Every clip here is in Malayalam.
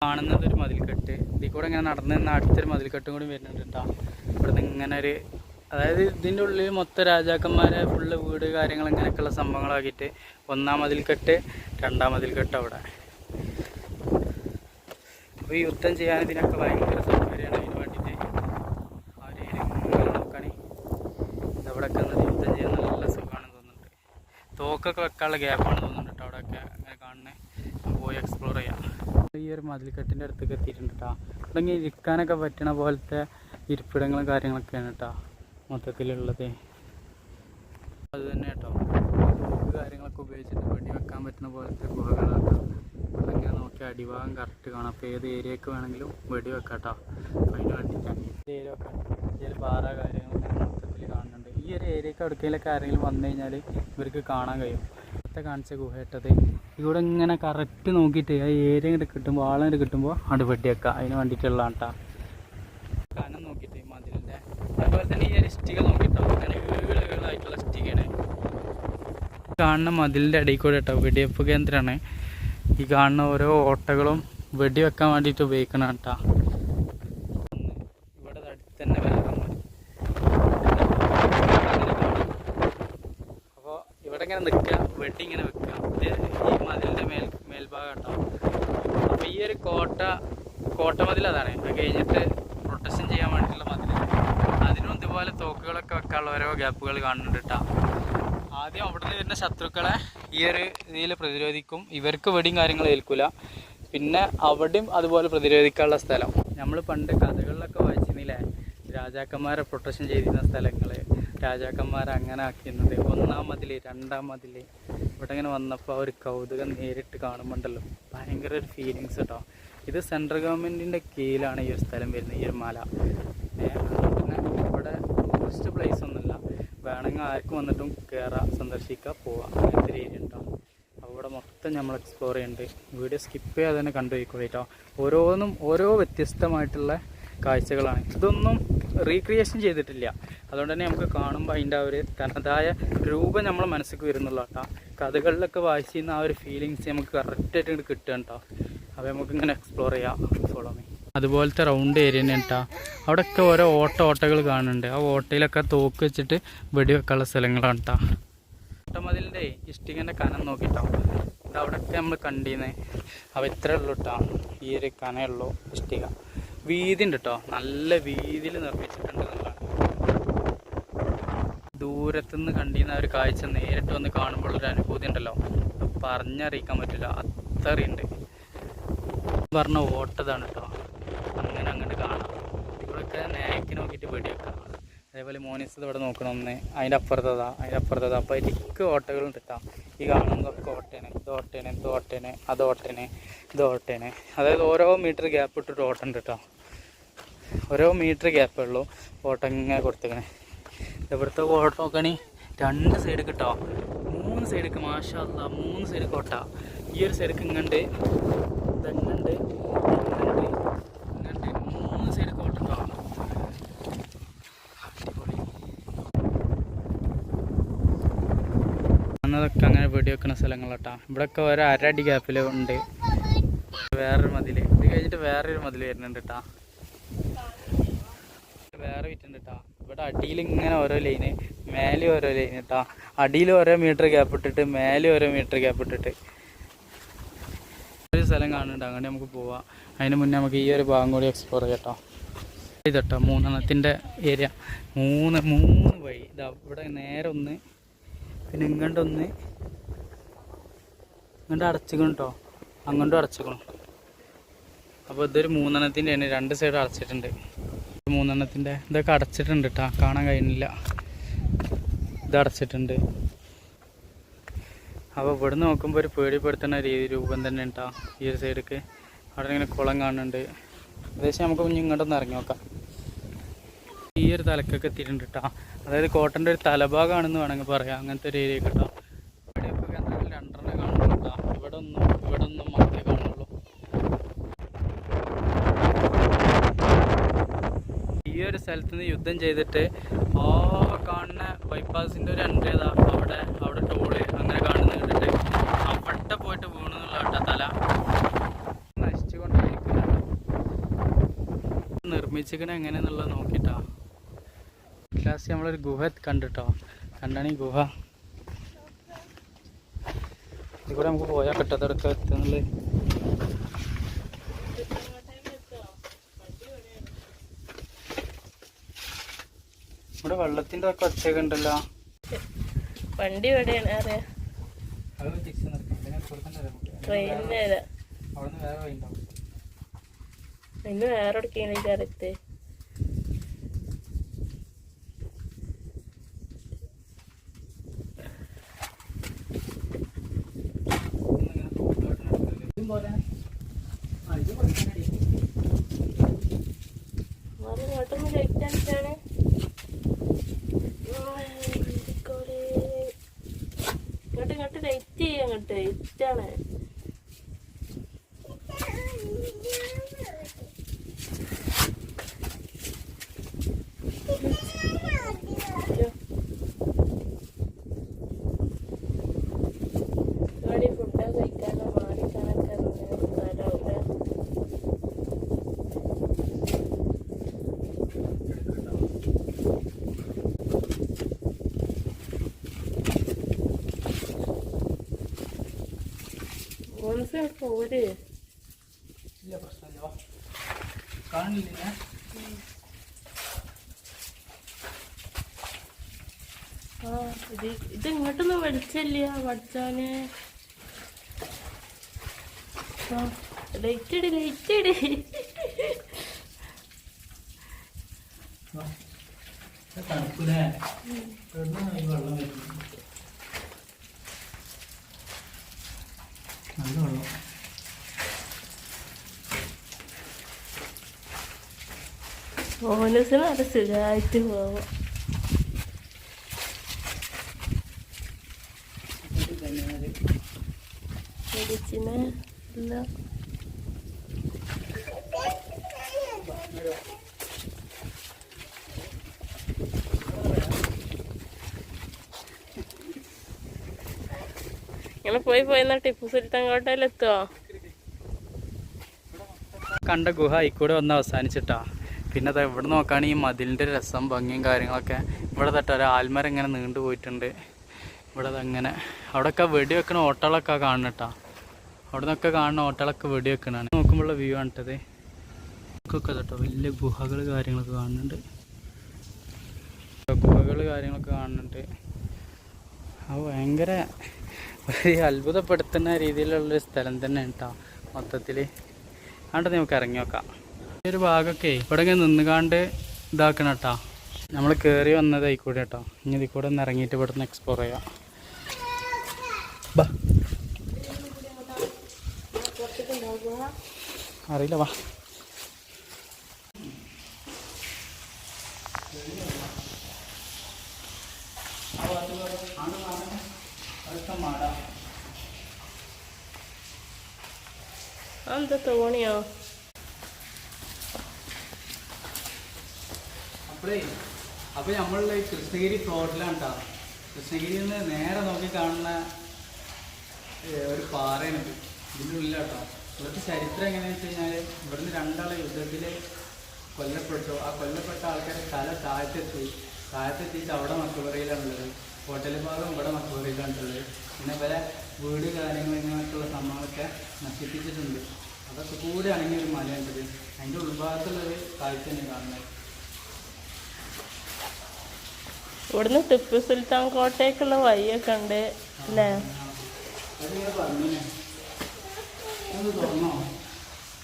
കാണുന്നത് ഒരു മതിൽക്കെട്ട്, ഇതിൽ കൂടെ ഇങ്ങനെ നടന്ന് നിന്ന് അടുത്തൊരു മതിൽക്കെട്ടും കൂടി വരുന്നുണ്ട് കേട്ടോ. ഇവിടുന്ന് ഇങ്ങനെ ഒരു, അതായത് ഇതിൻ്റെ ഉള്ളിൽ മൊത്തം രാജാക്കന്മാരെ ഫുള്ള് വീട് കാര്യങ്ങൾ ഇങ്ങനെയൊക്കെയുള്ള സംഭവങ്ങളാക്കിയിട്ട് ഒന്നാം മതിൽക്കെട്ട്, രണ്ടാം മതിൽക്കെട്ട് അവിടെ. അപ്പോൾ ഈ യുദ്ധം ചെയ്യാൻ ഇതിനൊക്കെ ഭയങ്കര സൗകര്യമാണ്. അതിന് വേണ്ടിയിട്ട് ആ ഒരു ഏരിയ നോക്കുകയാണെങ്കിൽ ഇതവിടെയൊക്കെ യുദ്ധം ചെയ്യാൻ നല്ല സുഖമാണെന്ന് തോന്നുന്നുണ്ട്. തോക്കൊക്കെ വെക്കാനുള്ള ഗ്യാപ്പാണ് തോന്നുന്നുണ്ട് കേട്ടോ അവിടെയൊക്കെ അങ്ങനെ കാണുന്നത്. പോയി എക്സ്പ്ലോർ ചെയ്യാം. ഈ ഒരു മതിൽക്കെട്ടിൻ്റെ അടുത്തേക്ക് എത്തിയിട്ടുണ്ട് കേട്ടോ. ഇവിടെ ഇങ്ങനെ ഇരിക്കാനൊക്കെ പറ്റണ പോലത്തെ ഇരിപ്പിടങ്ങളും കാര്യങ്ങളൊക്കെയാണ് കേട്ടോ മൊത്തത്തിലുള്ളത്. അത് തന്നെ കേട്ടോ, കാര്യങ്ങളൊക്കെ ഉപയോഗിച്ചിട്ട് വെടി വെക്കാൻ പറ്റുന്ന പോലത്തെ ഗുഹകളാട്ടോ. ഇവിടെ ഇങ്ങനെ നോക്കി അടിഭാഗം കറക്റ്റ് കാണാം. അപ്പോൾ ഏത് ഏരിയക്ക് വേണമെങ്കിലും വെടി വെക്കാം കേട്ടോ. അപ്പോൾ അതിന് വേണ്ടിയിട്ടാണ് ഏരിയ ഒക്കെ ഇതിൽ പാറ കാര്യങ്ങളൊക്കെ മൊത്തത്തിൽ കാണുന്നുണ്ട്. ഈ ഒരു ഏരിയക്ക് അടുക്കയിലൊക്കെ ആരെങ്കിലും വന്നു കഴിഞ്ഞാൽ ഇവർക്ക് കാണാൻ കഴിയും. കാണിച്ച ഗുഹയിട്ടത് ഇവിടെ ഇങ്ങനെ കറക്റ്റ് നോക്കിയിട്ട് ആ ഏരിയ ഇങ്ങോട്ട് കിട്ടുമ്പോൾ ആളിങ്ങോട്ട് കിട്ടുമ്പോൾ അവിടെ വെടി വെക്കുക. അതിന് വേണ്ടിയിട്ടുള്ളതാണ് കേട്ടോ. കനം നോക്കിയിട്ട് മതിലിൻ്റെ, അതുപോലെ തന്നെ ഈ ഒരു ഇഷ്ടിക നോക്കിയിട്ടോ, അങ്ങനെ വീടുകളായിട്ടുള്ള ഇഷ്ടികയാണ് കാണുന്ന മതിലിൻ്റെ ഇടയിൽ കൂടെ കേട്ടോ. വെടിവെപ്പ് കേന്ദ്രമാണ് ഈ കാണുന്ന ഓരോ ഓട്ടകളും വെടി വെക്കാൻ വേണ്ടിയിട്ട് ഉപയോഗിക്കണം കേട്ടോ. ഇവിടെ അടുത്ത് തന്നെ അപ്പോൾ ഇവിടെ ഇങ്ങനെ നിൽക്കുക, വെടി ഇങ്ങനെ വെക്കുക. ഇത് ഈ മതിലിൻ്റെ മേൽഭാഗം കേട്ടോ. അപ്പോൾ ഈ ഒരു കോട്ട മതിൽ അതാണ്. അത് കഴിഞ്ഞിട്ട് പ്രൊട്ടക്ഷൻ ചെയ്യാൻ വേണ്ടിയിട്ടുള്ള മതിൽ. അതിനും ഇതുപോലെ തോക്കുകളൊക്കെ വെക്കാനുള്ള ഓരോ ഗ്യാപ്പുകൾ കാണുന്നുണ്ട് കേട്ടോ. ആദ്യം അവിടെ നിന്ന് വരുന്ന ശത്രുക്കളെ ഈ ഒരു ഇതിൽ പ്രതിരോധിക്കും. ഇവർക്ക് വെടിയും കാര്യങ്ങളും ഏൽക്കില്ല. പിന്നെ അവിടെയും അതുപോലെ പ്രതിരോധിക്കാനുള്ള സ്ഥലം. നമ്മൾ പണ്ട് കഥകളിലൊക്കെ വായിച്ചിരുന്നില്ലേ, രാജാക്കന്മാരെ പ്രൊട്ടക്ഷൻ ചെയ്തിരുന്ന സ്ഥലങ്ങൾ, രാജാക്കന്മാരെ അങ്ങനെ ആക്കിയിരുന്നത്. ഒന്നാം മതിൽ, രണ്ടാം മതിൽ. ഇവിടെ ഇങ്ങനെ വന്നപ്പോൾ ആ ഒരു കൗതുകം നേരിട്ട് കാണുമ്പോണ്ടല്ലോ ഭയങ്കര ഒരു ഫീലിങ്സ് കേട്ടോ. ഇത് സെൻട്രൽ ഗവൺമെൻറ്റിൻ്റെ കീഴിലാണ് ഈ ഒരു സ്ഥലം വരുന്നത്, ഈ ഒരു മല. പിന്നെ ഇവിടെ ടൂറിസ്റ്റ് പ്ലേസ് ഒന്നുമില്ല, വേണമെങ്കിൽ ആർക്കും വന്നിട്ടും കയറാം, സന്ദർശിക്കാം, പോവാം. അങ്ങനത്തെ ഒരു ഏരിയ ഉണ്ടാവും. അപ്പോൾ ഇവിടെ മൊത്തം നമ്മൾ എക്സ്പ്ലോർ ചെയ്യുന്നുണ്ട്. വീഡിയോ സ്കിപ്പ് ചെയ്യാതെ തന്നെ കണ്ടുപോയിക്കോളൂ കേട്ടോ. ഓരോന്നും ഓരോ വ്യത്യസ്തമായിട്ടുള്ള കാഴ്ചകളാണ്. ഇതൊന്നും റീക്രിയേഷൻ ചെയ്തിട്ടില്ല. അതുകൊണ്ട് തന്നെ നമുക്ക് കാണുമ്പോൾ അതിൻ്റെ ആ ഒരു തനതായ രൂപം നമ്മളെ മനസ്സിലേക്ക് വരുന്നുള്ളൂ കേട്ടോ. കഥകളിലൊക്കെ വായിച്ചിരുന്ന ആ ഒരു ഫീലിങ്സ് നമുക്ക് കറക്റ്റായിട്ട് കിട്ടുക കേട്ടോ. അപ്പോൾ നമുക്കിങ്ങനെ എക്സ്പ്ലോർ ചെയ്യാം. Follow me. അതുപോലത്തെ റൗണ്ട് ഏരിയ തന്നെ കേട്ടോ. അവിടെയൊക്കെ ഓരോ ഓട്ടകൾ കാണുന്നുണ്ട്. ആ ഓട്ടയിലൊക്കെ തോക്ക് വെച്ചിട്ട് വെടിവെക്കാനുള്ള സ്ഥലങ്ങളാണ് കേട്ടോ. ഓട്ടമതിലിൻ്റെ ഇഷ്ടികൻ്റെ കനം നോക്കിട്ടോ. ഇത് അവിടെയൊക്കെ നമ്മൾ കണ്ടിരുന്നേ. അപ്പോൾ ഇത്രയേ ഉള്ളൂ കേട്ടോ, ഈ ഒരു കനയുള്ളൂ ഇഷ്ടിക. വീതി ഉണ്ട് കേട്ടോ, നല്ല വീതിയിൽ നിർമ്മിച്ചിട്ടുണ്ട് എന്നുള്ളതാണ്. ദൂരത്തുനിന്ന് കണ്ടിരുന്ന ഒരു കാഴ്ച നേരിട്ട് വന്ന് കാണുമ്പോൾ ഒരു അനുഭൂതി ഉണ്ടല്ലോ, പറഞ്ഞറിയിക്കാൻ പറ്റില്ല, അത്രയുണ്ട്. പറഞ്ഞ ഓട്ടതാണ് കേട്ടോ. അങ്ങനെ അങ്ങോട്ട് കാണാം. ഇവിടെയൊക്കെ നേക്ക് നോക്കിയിട്ട് വെടിവെക്കാം. അതേപോലെ മോനിസ് ഇവിടെ നോക്കണമെന്ന്, അതിൻ്റെ അപ്പുറത്തതാ. അപ്പോൾ എനിക്ക് ഓട്ടകളുണ്ട് കേട്ടോ. ഈ കാണുന്നതൊക്കെ ഓട്ടേനെ, ഇത് ഓട്ടേനെ, ഇത് ഓട്ടേനെ, അത് ഓട്ടേനെ, ഇത് ഓട്ടേനെ. അതായത് ഓരോ മീറ്റർ ഗ്യാപ്പ് ഇട്ടിട്ട് ഓട്ടുണ്ട് കേട്ടോ. ഓരോ മീറ്റർ ഗ്യാപ്പേ ഉള്ളൂ ഓട്ടം ഇങ്ങനെ കൊടുത്തേക്കണേ. ഇവിടുത്തെ ഓട്ടം നോക്കണി 2 സൈഡ് കിട്ടോ, 3 സൈഡിക്ക് മാഷാ അല്ലാഹ്, 3 സൈഡിക്ക് ഓട്ട. ഈ ഒരു സൈഡിക്ക് ഇങ്ങണ്ട്, ഇതെങ്ങണ്ട്, ഇങ്ങണ്ട്, 3 സൈഡിക്ക് ഓട്ടം കേട്ടോ. അടിപൊളി. അന്നതൊക്കെ അങ്ങനെ വെടിവെക്കുന്ന സ്ഥലങ്ങളാട്ടോ. ഇവിടെയൊക്കെ ഒരു 1.5 അടി ഗ്യാപ്പിൽ ഉണ്ട് വേറൊരു മതിൽ. ഇത് കഴിഞ്ഞിട്ട് വേറൊരു മതിൽ വരുന്നുണ്ട് കേട്ടോ. വേറെ വിറ്റുണ്ട് കേട്ടോ. ഇവിടെ അടിയിൽ ഇങ്ങനെ ഓരോ ലൈന്, മേലെ ഓരോ ലൈൻ കേട്ടോ. അടിയിൽ ഓരോ മീറ്റർ ഗ്യാപ്പ് ഇട്ടിട്ട്, മേലെ ഓരോ മീറ്റർ ഗ്യാപ്പ് ഇട്ടിട്ട് ഒരു സ്ഥലം കാണുന്നുണ്ട്. അങ്ങനെ നമുക്ക് പോവാം. അതിന് മുന്നേ നമുക്ക് ഈ ഒരു ഭാഗം കൂടി എക്സ്പ്ലോർ ചെയ്യാം കേട്ടോ. ഇതട്ടോ 3 ഏരിയ. 3 വഴി. ഇതാ ഇവിടെ നേരെ ഒന്ന്, പിന്നെ ഇങ്ങോട്ടൊന്ന്, ഇങ്ങോട്ട് അടച്ചിക്കണം കേട്ടോ, അങ്ങോട്ടും അടച്ചിക്കണം. അപ്പോൾ ഇതൊരു 3 2 സൈഡ് അടച്ചിട്ടുണ്ട്. 3 ഇതൊക്കെ അടച്ചിട്ടുണ്ട് കേട്ടോ, കാണാൻ കഴിയുന്നില്ല. ഇത് അടച്ചിട്ടുണ്ട്. അപ്പോൾ ഇവിടെ നോക്കുമ്പോൾ ഒരു പേടിപ്പെടുത്തുന്ന രൂപം തന്നെ കേട്ടോ. ഈ ഒരു സൈഡിലേക്ക് അവിടെ ഇങ്ങനെ കുളം കാണുന്നുണ്ട്. ഏകദേശം നമുക്ക് ഇങ്ങോട്ടൊന്ന് ഇറങ്ങി നോക്കാം. ഈ ഒരു തലക്കൊക്കെ എത്തിയിട്ടുണ്ട് കേട്ടോ. അതായത് കോട്ടൻ്റെ ഒരു തലഭാഗമാണെന്ന് വേണമെങ്കിൽ പറയാം. അങ്ങനത്തെ ഒരു ഏരിയ കേട്ടോ. ഇവിടെ ഇപ്പോൾ കേന്ദ്രത്തിൽ 2 കാണുന്നു കേട്ടോ. ഇവിടെ ഒന്നും മാത്രമേ കാണുള്ളൂ. ഈ ഒരു സ്ഥലത്ത് നിന്ന് യുദ്ധം ചെയ്തിട്ട് ആ കാണുന്ന ബൈപ്പാസിൻ്റെ ഒരു എൻട്രി ഏതാ, അവിടെ ടോള് അങ്ങനെ കാണുന്ന കണ്ടിട്ട് അവിടെ പോയിട്ട് വീണെന്നുള്ള കേട്ടോ. തല നശിച്ചു കൊണ്ടിരിക്കുന്ന നിർമ്മിച്ചിരിക്കണ എങ്ങനെയാന്നുള്ളത് നോക്കിട്ടാ. ലാസ്റ്റ് നമ്മളൊരു ഗുഹ കണ്ടിട്ടോ. കണ്ടാണ് ഈ ഗുഹ. ഇവിടെ നമുക്ക് പോയാൽ കിട്ടാത്തടക്കം എത്തുന്നുള്ളത്. ഇവിടെ വെള്ളത്തിന്റെ ഒക്കെ ഒച്ചയൊക്കെ ഉണ്ടല്ലോ. വണ്ടി എവിടെയാണ് അറിയാം. ട്രെയിനിന് ഇന്ന് വേറെ എടുക്കുകയാണ് കരത്ത്. ഇങ്ങോട്ടൊന്ന് ലൈറ്റ് അടിച്ചാണ്. ഇങ്ങോട്ട് ലൈറ്റ് ചെയ്യാം. അങ്ങോട്ട് ലൈറ്റാണ്. ഫുഡ് കഴിക്കാനോ മാറിക്കാനൊക്കെ സ്ഥലമാവില്ല. പോര് കാണില്ല. ഇത് ഇങ്ങോട്ടൊന്നും വലിച്ചില്ല പഠിച്ചാന്. ലൈറ്റ് ഇടി ലൈറ്റ് ഇടി. തണുപ്പില്ലേ? നല്ല വെള്ളം. ഓനസിന് നല്ല സുഖമായിട്ട് പോവാം. ഇങ്ങനെ പോയി ടിപ്പു സുൽത്താൻ കോട്ടയിലെത്തുവോ? കണ്ട ഗുഹ ഇക്കൂടെ വന്ന് അവസാനിച്ചിട്ടാ. പിന്നെ അത് ഇവിടെ നോക്കുകയാണെങ്കിൽ ഈ മതിലിൻ്റെ രസം ഭംഗിയും കാര്യങ്ങളൊക്കെ. ഇവിടെ തൊട്ട് ഒരു ആൽമരം ഇങ്ങനെ നീണ്ടു പോയിട്ടുണ്ട്. ഇവിടെ അതങ്ങനെ അവിടെയൊക്കെ വെടിവെക്കണ ഓട്ടകളൊക്കെ കാണണട്ടാ. അവിടെ നിന്നൊക്കെ കാണുന്ന ഓട്ടകളൊക്കെ വെടിവെക്കണാണ്. നോക്കുമ്പോഴുള്ള വ്യൂ ആണിട്ടത്. ഒക്കെ കേട്ടോ വലിയ ഗുഹകൾ കാര്യങ്ങളൊക്കെ കാണുന്നുണ്ട്. ഗുഹകൾ കാര്യങ്ങളൊക്കെ കാണുന്നുണ്ട്. അത് ഭയങ്കര ഒരു അത്ഭുതപ്പെടുത്തുന്ന രീതിയിലുള്ളൊരു സ്ഥലം തന്നെ കേട്ടോ മൊത്തത്തിൽ. അതുകൊണ്ട് നമുക്ക് ഇറങ്ങി നോക്കാം. ഈ ഒരു ഭാഗമൊക്കെ ഇവിടെ ഇങ്ങനെ നിന്നുകാണ്ട് ഇതാക്കണം കേട്ടോ. നമ്മൾ കയറി വന്നത് ആയിക്കൂടെ കേട്ടോ. ഇനി ഇതിൽ കൂടെ ഒന്ന് ഇറങ്ങിയിട്ട് ഇവിടെ നിന്ന് എക്സ്പ്ലോർ ചെയ്യാം. ബാ അറിയില്ല വാ. എന്താ തോണിയോ? അപ്പോൾ നമ്മളുള്ള കൃഷ്ണഗിരി ഫ്ലോട്ടിലാണ് കേട്ടോ. കൃഷ്ണഗിരിയിൽ നിന്ന് നേരെ നോക്കി കാണുന്ന ഒരു പാറയാണിത്. ഇതിൻ്റെ ഉള്ളിലാട്ടോ. ഇവിടുത്തെ ചരിത്രം എങ്ങനെയാണെന്ന് വെച്ച് കഴിഞ്ഞാൽ ഇവിടുന്ന് രണ്ടാളെ യുദ്ധത്തിൽ കൊല്ലപ്പെട്ടു. ആ കൊല്ലപ്പെട്ട ആൾക്കാരെ തല താഴത്തെത്തിച്ച് അവിടെ മക്കബറയിലാണുള്ളത്. ഹോട്ടൽ ഭാഗം ഇവിടെ മക്കബറയിലാണുള്ളത്. പിന്നെ പല വീട് കാര്യങ്ങൾ ഇങ്ങനെയൊക്കെയുള്ള സംഭവങ്ങളൊക്കെ നശിപ്പിച്ചിട്ടുണ്ട്. അതൊക്കെ കൂടി അണങ്ങിയ ഒരു മലയുണ്ടത്. അതിൻ്റെ ഉൾഭാഗത്തുള്ളൊരു കാഴ്ച തന്നെ കാണുന്നത്. ഇവിടുന്ന് ടിപ്പു സുൽത്താൻ കോട്ടയ്ക്കുള്ള വഴിയൊക്കെ ഉണ്ട് അല്ലേ?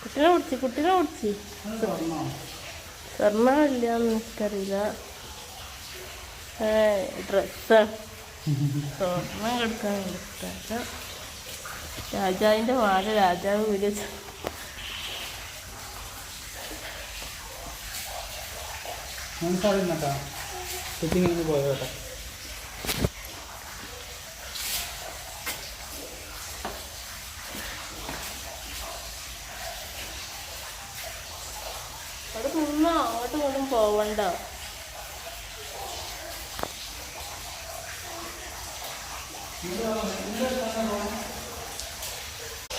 കുട്ടീനെ പിടിച്ച് സ്വർണ്ണമില്ലാന്ന് എനിക്കറിയില്ല. ഡ്രസ്സാണ് സ്വർണ്ണം കൊടുക്കാനുണ്ട്. രാജാവിൻ്റെ വാഴ രാജാവ് വിളിച്ചു. പോയോട്ടെ. അവിടെ നിന്നോ അങ്ങോട്ടും ഇങ്ങോട്ടും പോവണ്ട.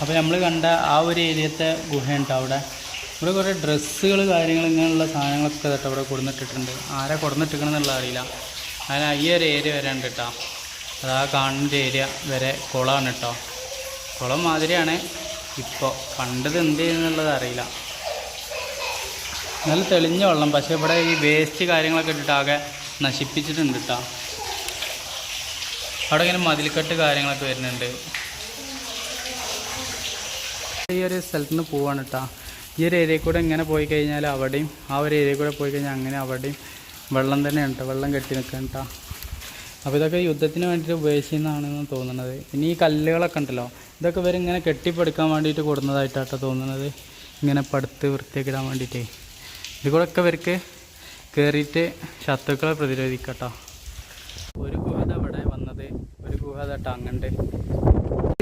അപ്പോൾ നമ്മൾ കണ്ട ആ ഒരു ഏരിയത്തെ ഗുഹയുണ്ട് അവിടെ. ഇവിടെ കുറേ ഡ്രസ്സുകൾ കാര്യങ്ങൾ ഇങ്ങനെയുള്ള സാധനങ്ങളൊക്കെ കേട്ടോ ഇവിടെ കൊടുന്നിട്ടിട്ടുണ്ട്. ആരാ കൊടുന്നിട്ടിരിക്കണമെന്നുള്ള അറിയില്ല. അതിന് ഈ ഒരു ഏരിയ വരെ ഉണ്ട് കേട്ടോ. അതാ കാണുന്ന ഏരിയ വരെ കുളമാണ് കേട്ടോ. കുളം മാതിരിയാണ് ഇപ്പോൾ. പണ്ടത് എന്ത് ചെയ്യുന്നുള്ളത് അറിയില്ല. നല്ല തെളിഞ്ഞ വെള്ളം. പക്ഷേ ഇവിടെ ഈ വേസ്റ്റ് കാര്യങ്ങളൊക്കെ ഇട്ടിട്ട് ആകെ നശിപ്പിച്ചിട്ടുണ്ട് കേട്ടോ. അവിടെ ഇങ്ങനെ മതിൽക്കെട്ട് കാര്യങ്ങളൊക്കെ വരുന്നുണ്ട്. ഈ ഒരു സ്ഥലത്ത് നിന്ന് പോവാണ് കേട്ടോ. ഈ ഒരു ഏരിയയിൽ കൂടെ ഇങ്ങനെ പോയി കഴിഞ്ഞാൽ അവിടെയും, ആ ഒരു ഏരിയയിൽ കൂടെ പോയി കഴിഞ്ഞാൽ അങ്ങനെ അവിടെയും വെള്ളം തന്നെയാണ് കേട്ടോ. വെള്ളം കെട്ടി നിൽക്കാൻ കേട്ടോ. അപ്പോൾ ഇതൊക്കെ യുദ്ധത്തിന് വേണ്ടിയിട്ട് ഉപയോഗിക്കുന്നതാണെന്ന് തോന്നുന്നത്. പിന്നെ ഈ കല്ലുകളൊക്കെ ഉണ്ടല്ലോ, ഇതൊക്കെ ഇവർ ഇങ്ങനെ കെട്ടിപ്പടുക്കാൻ വേണ്ടിയിട്ട് കൊടുക്കുന്നതായിട്ടാട്ടോ തോന്നുന്നത്. ഇങ്ങനെ പടുത്ത് വൃത്തിയാക്കി ഇടാൻ വേണ്ടിയിട്ടേ. ഇത് കൂടെ ഒക്കെ ഇവർക്ക് കയറിയിട്ട് ശത്രുക്കളെ പ്രതിരോധിക്കട്ടോ. ഒരു ഗുഹ ഇവിടെ വന്നത്, ഒരു ഗുഹ കേട്ടോ അങ്ങണ്ട്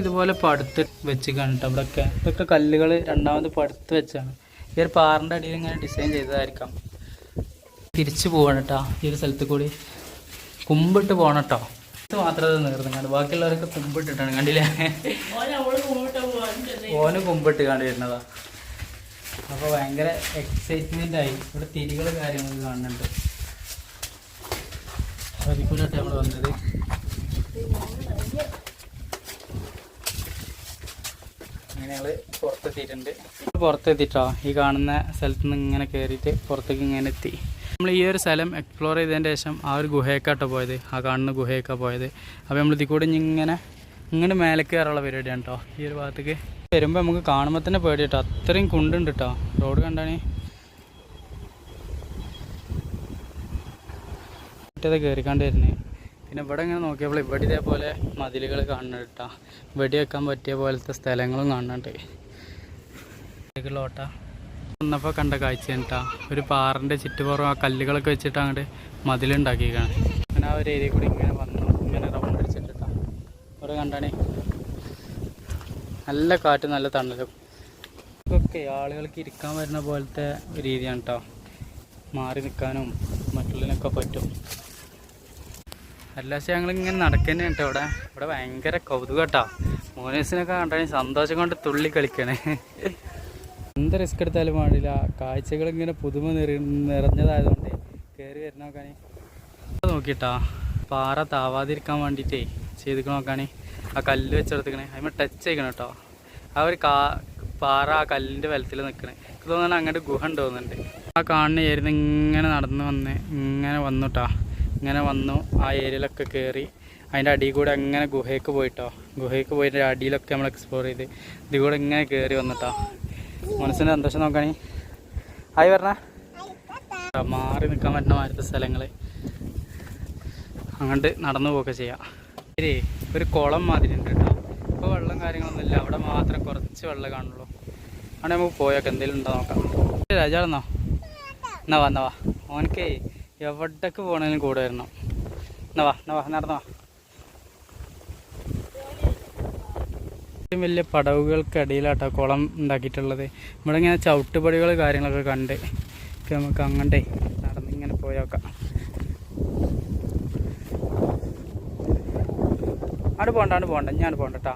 ഇതുപോലെ പടുത്ത് വെച്ച് കണ്ടിട്ട് അവിടെയൊക്കെ ഇതൊക്കെ കല്ലുകൾ രണ്ടാമത് പടുത്ത് വെച്ചാണ്. ഈ ഒരു പാറിൻ്റെ അടിയിൽ ഇങ്ങനെ ഡിസൈൻ ചെയ്തതായിരിക്കാം. തിരിച്ചു പോകണം കേട്ടോ. ഈ ഒരു സ്ഥലത്ത് കൂടി കുമ്പിട്ട് പോകണം കേട്ടോ. ഇത് മാത്രമേ നേർന്നു കണ്ടു, ബാക്കിയുള്ളവരൊക്കെ കുമ്പിട്ടിട്ടാണ് കണ്ടില്ലേ. ഓന് കുമ്പിട്ട് കണ്ടു വരുന്നതാ. അപ്പോൾ ഭയങ്കര എക്സൈറ്റ്മെൻ്റ് ആയി. ഇവിടെ തിരികൾ കാര്യങ്ങളൊക്കെ കാണുന്നുണ്ട്. അതിൽ കൂടെ നമ്മൾ വന്നത്. അങ്ങനെ ഞങ്ങൾ പുറത്തെത്തിയിട്ടുണ്ട്. പുറത്തെത്തിട്ടോ ഈ കാണുന്ന സ്ഥലത്ത് നിന്ന് ഇങ്ങനെ കയറിയിട്ട് പുറത്തേക്ക് ഇങ്ങനെ എത്തി. നമ്മൾ ഈ ഒരു സ്ഥലം എക്സ്പ്ലോർ ചെയ്തതിൻ്റെ ശേഷം ആ ഒരു ഗുഹയൊക്കെട്ടോ പോയത്, ആ കാണുന്ന ഗുഹയൊക്കെ പോയത്. അപ്പോൾ നമ്മൾ ഇതിൽ കൂടെ ഇങ്ങനെ മേലേക്ക് കയറാനുള്ള പരിപാടിയാണ് കേട്ടോ. ഈ ഒരു ഭാഗത്തേക്ക് വരുമ്പോൾ നമുക്ക് കാണുമ്പോൾ തന്നെ പേടി കേട്ടോ. അത്രയും കുണ്ടുണ്ട് കേട്ടോ. റോഡ് കണ്ടാണ് മറ്റേത് കയറിക്കാണ്ട് വരുന്നത്. പിന്നെ ഇവിടെ ഇങ്ങനെ നോക്കിയപ്പോൾ ഇവിടെ ഇതേപോലെ മതിലുകൾ കാണുന്നുണ്ട് കേട്ടോ. വെടി വെക്കാൻ പറ്റിയ പോലത്തെ സ്ഥലങ്ങളും കാണുന്നുണ്ട്. ലോട്ട വന്നപ്പോൾ കണ്ട കാഴ്ചയാണ് കേട്ടോ. ഒരു പാറിൻ്റെ ചുറ്റുപുറം ആ കല്ലുകളൊക്കെ വെച്ചിട്ട് അങ്ങോട്ട് മതിലുണ്ടാക്കിയേക്കാണ്. അങ്ങനെ ആ ഒരു ഏരിയ കൂടി ഇങ്ങനെ വന്നു, ഇങ്ങനെ റൗണ്ട് അടിച്ചിട്ടാ. ഇവിടെ കണ്ടാണേ നല്ല കാറ്റ്, നല്ല തണലും. ഇതൊക്കെ ആളുകൾക്ക് ഇരിക്കാൻ വരുന്ന പോലത്തെ രീതിയാണ് കേട്ടോ. മാറി നിൽക്കാനും മറ്റുള്ളതിനൊക്കെ പറ്റും. എല്ലാ ദിവസവും ഞങ്ങളിങ്ങനെ നടക്കുന്നത് കേട്ടോ. ഇവിടെ ഭയങ്കര കൗതുകം കേട്ടോ. മോനേഴ്സിനൊക്കെ കണ്ടാൽ സന്തോഷം കൊണ്ട് തുള്ളി കളിക്കണേ. എന്ത് റിസ്ക് എടുത്താലും പാടില്ല. കാഴ്ചകളിങ്ങനെ പുതുമ നിറഞ്ഞതായതുകൊണ്ട് കയറി വരുന്ന നോക്കാണേ. നോക്കിയിട്ടാ പാറ താവാതിരിക്കാൻ വേണ്ടിയിട്ടേ ചെയ്തിക്കണ നോക്കാണേ. ആ കല്ല് വെച്ചെടുത്തിക്കണേ, അതിന് ടച്ച് ചെയ്യണം കേട്ടോ. ആ ഒരു പാറ ആ കല്ലിൻ്റെ വലത്തിൽ നിൽക്കണേ. എനിക്ക് തോന്നുന്നു അങ്ങോട്ട് ഗുഹ ഉണ്ട് തോന്നുന്നുണ്ട്. ആ കാണുന്ന ഏരിയ ഇങ്ങനെ നടന്ന് ഇങ്ങനെ വന്നു കേട്ടോ. ഇങ്ങനെ വന്നു ആ ഏരിയയിലൊക്കെ കയറി അതിൻ്റെ അടിയിൽ കൂടെ അങ്ങനെ ഗുഹയ്ക്ക് പോയിട്ടോ. ഗുഹയ്ക്ക് പോയിട്ട് അടിയിലൊക്കെ നമ്മൾ എക്സ്പ്ലോർ ചെയ്ത് ഇതിൽ കൂടെ ഇങ്ങനെ കയറി വന്നിട്ടോ. മനസ്സിൻ്റെ സന്തോഷം നോക്കണേ. ആയി പറഞ്ഞ മാറി നിൽക്കാൻ പറ്റുന്ന മാറ്റത്തെ സ്ഥലങ്ങൾ അങ്ങോട്ട് നടന്നു പോവുകയൊക്കെ ചെയ്യാം. ശരി, ഒരു കുളം മാതിരി ഉണ്ട് കേട്ടോ. ഇപ്പോൾ വെള്ളം കാര്യങ്ങളൊന്നുമില്ല, അവിടെ മാത്രം കുറച്ച് വെള്ളം കാണുള്ളൂ. അവിടെ നമുക്ക് പോയൊക്കെ എന്തെങ്കിലും ഉണ്ടോ നോക്കാം. രാജാണെന്നോ എന്നാ വാ ഓനക്കേ എവിടേക്ക് പോകണേലും കൂടെ വരണം. എന്നാ വാ നടന്നു വാ. വലിയ പടവുകൾക്കിടയിലാട്ടോ കുളം ഉണ്ടാക്കിയിട്ടുള്ളത്. ഇവിടെ ഇങ്ങനെ ചവിട്ടുപടികൾ കാര്യങ്ങളൊക്കെ കണ്ട് നമുക്ക് അങ്ങോട്ടേ നടന്നിങ്ങനെ പോയോക്കാം. അവിടെ പോകണ്ട ഞാൻ പോകണ്ട കേട്ടോ.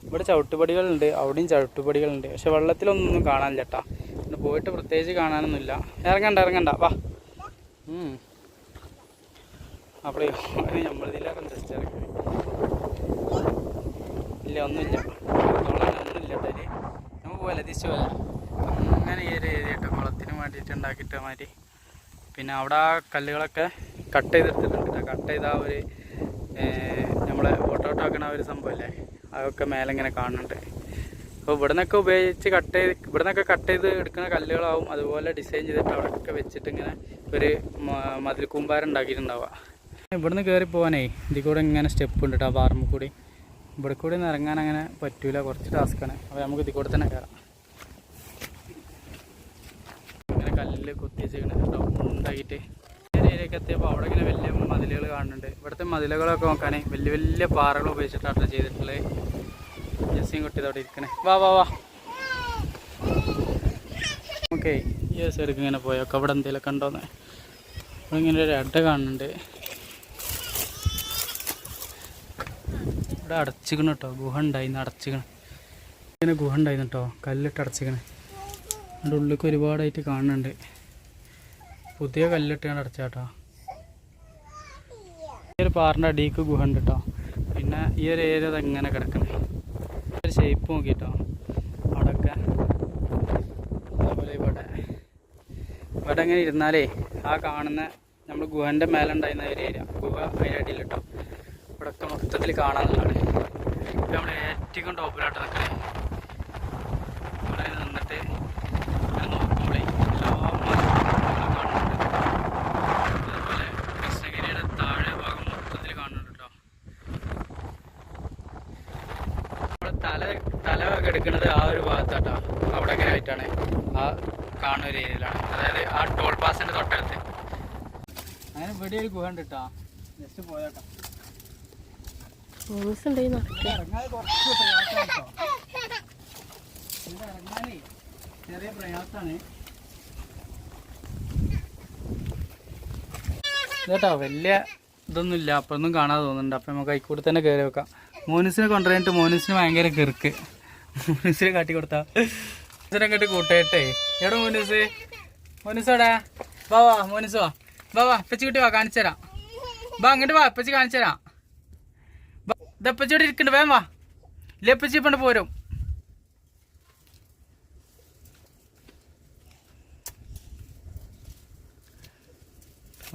ഇവിടെ ചവിട്ടുപടികളുണ്ട്, അവിടെയും ചവിട്ടുപടികളുണ്ട്. പക്ഷെ വെള്ളത്തിലൊന്നും കാണാനില്ല കേട്ടോ. പിന്നെ പോയിട്ട് പ്രത്യേകിച്ച് കാണാനൊന്നുമില്ല. ഇറങ്ങണ്ട വാ. അപ്പോൾ നമ്മളിതിലൊക്കെ ജസ്റ്റ് ഇറങ്ങി ഇല്ല, ഒന്നുമില്ല കേട്ടോ. നമുക്ക് പോലെ തിരിച്ചു പോലെ അങ്ങനെ ഈ ഒരു ഏരിയ കേട്ടോ കുളത്തിന് വേണ്ടിയിട്ട് ഉണ്ടാക്കിയിട്ട് മാതിരി. പിന്നെ അവിടെ ആ കല്ലുകളൊക്കെ കട്ട് ചെയ്തെടുത്തിട്ടുണ്ട് കേട്ടോ. കട്ട് ചെയ്ത ആ ഒരു നമ്മളെ ഓട്ടോട്ടോ ആക്കണ ഒരു സംഭവമല്ലേ, അതൊക്കെ മേലെ ഇങ്ങനെ കാണുന്നുണ്ട്. അപ്പോൾ ഇവിടെ നിന്നൊക്കെ കട്ട് ചെയ്ത് എടുക്കുന്ന കല്ലുകളാവും. അതുപോലെ ഡിസൈൻ ചെയ്തിട്ട് അവിടെയൊക്കെ വെച്ചിട്ട് ഇങ്ങനെ ഒരു മതിൽ കൂമ്പാരം ഉണ്ടാക്കിയിട്ടുണ്ടാവുക. ഇവിടുന്ന് കയറി പോകാനേ ഇതിൽ കൂടെ ഇങ്ങനെ സ്റ്റെപ്പ് ഉണ്ട് കേട്ടോ. ആ പാറമ്മ കൂടി ഇവിടെ കൂടി ഒന്ന് ഇറങ്ങാൻ അങ്ങനെ പറ്റൂല, കുറച്ച് ടാസ്ക്കാണ്. അപ്പോൾ നമുക്ക് ഇതിൽ കൂടെ തന്നെ കയറാം. ഇങ്ങനെ കല്ലിൽ കുത്തി വെച്ചിങ്ങനെ ഉണ്ടാക്കിയിട്ട് ഏരിയയൊക്കെ എത്തിയപ്പോൾ അവിടെ ഇങ്ങനെ വലിയ മതിലുകൾ കാണുന്നുണ്ട്. ഇവിടുത്തെ മതിലുകളൊക്കെ നോക്കാനേ വലിയ പാറകൾ ഉപയോഗിച്ചിട്ടാണ് ചെയ്തിട്ടുള്ളത്. ജസ്സിയും കുട്ടി അവിടെ ഇരിക്കണേ. വാ ഓക്കെ. ഈ സൈഡിൽ ഇങ്ങനെ പോയൊക്കെ അവിടെ എന്തെങ്കിലുമൊക്കെ ഉണ്ടോന്ന്. ഇവിടെ ഇങ്ങനെ ഒരു അഡ കാണുന്നുണ്ട്. ഇവിടെ അടച്ചിക്കണം കേട്ടോ. ഗുഹ ഉണ്ടായിരുന്നു, അടച്ചിക്കണം. ഇങ്ങനെ ഗുഹ ഉണ്ടായിരുന്നു കേട്ടോ, കല്ലിട്ട് അടച്ചിക്കണേ. അതിൻ്റെ ഉള്ളിലേക്ക് ഒരുപാടായിട്ട് കാണുന്നുണ്ട്. പുതിയ കല്ലിട്ടാണ് അടച്ചാട്ടോ. ഈ ഒരു പാറിൻ്റെ അടിക്ക് ഗുഹ ഉണ്ട് കേട്ടോ. പിന്നെ ഈ ഒരു ഏരിയ എങ്ങനെ കിടക്കണേ ഒരു ഷേപ്പ് നോക്കിട്ടോ അവിടെയൊക്കെ. അതുപോലെ ഇവിടെ ഇങ്ങനെ ഇരുന്നാലേ ആ കാണുന്ന നമ്മൾ ഗുഹൻ്റെ മേലെ ഉണ്ടായിരുന്ന ഒരു ഏരിയ, ഗുഹ അതിൻ്റെ അടിയിൽ കേട്ടോ. ഇവിടെയൊക്കെ മൊത്തത്തിൽ കാണാനുള്ളതാണ്. ഇപ്പം നമ്മൾ ഏറ്റവും ടോപ്പിലായിട്ട് നിൽക്കണേ. ഇവിടെ നിന്നിട്ട് ഇങ്ങനെ നോക്കുമ്പോഴേ എല്ലാ കാണുന്നുണ്ട്. അതുപോലെ കൃഷ്ണഗിരിയുടെ താഴെ ഭാഗം മൊത്തത്തിൽ കാണുന്നുണ്ട് കേട്ടോ. ഇവിടെ തല എടുക്കുന്നത് ആ ഒരു ഭാഗത്താട്ടോ. അവിടെ ഇങ്ങനെ ആയിട്ടാണ് ആ കാണുന്ന ഒരു ഏരിയയിലാണ്, അതായത് ആ ടോൾ പാസിൻ്റെ തൊട്ടടുത്ത്. അങ്ങനെ ഇവിടെ ഒരു ഗുഹ ഉണ്ട് കേട്ടോ. ജസ്റ്റ് പോയാട്ടോ. ഇറങ്ങാൻ കുറച്ച് പ്രയാസമാണ് കേട്ടോ. ഇവിടെ ഇറങ്ങാനേ ചെറിയ പ്രയാസമാണ് കേട്ടോ. വലിയ ഇതൊന്നുമില്ല, അപ്പൊന്നും കാണാതെ തോന്നുന്നുണ്ട്. അപ്പം നമുക്ക് കൈക്കൂടെ തന്നെ കയറി വെക്കാം. മോനിസിനെ കൊണ്ടുവന്നിട്ട് മോനിസിന് ഭയങ്കര കിറുക്ക്. മോനിസിനെ കാട്ടി കൊടുത്താ മോനിസിനെ അങ്ങോട്ട് കൂട്ടായിട്ടേ. എവിടെ മോനിസ്? മോനിസോടാ വാ വാ മോനിസ് വാ വാ വാ ഇപ്പച്ചി കുട്ടി വാ കാണിച്ചു തരാം. വാ അങ്ങോട്ട് വാ ഇപ്പച്ചി കാണിച്ചു തരാം. ഇതപ്പച്ചിയോടെ ഇരിക്കണ്ട്, വേം വാ. ഇല്ലപ്പച്ചി ഇപ്പണ്ട് പോരും.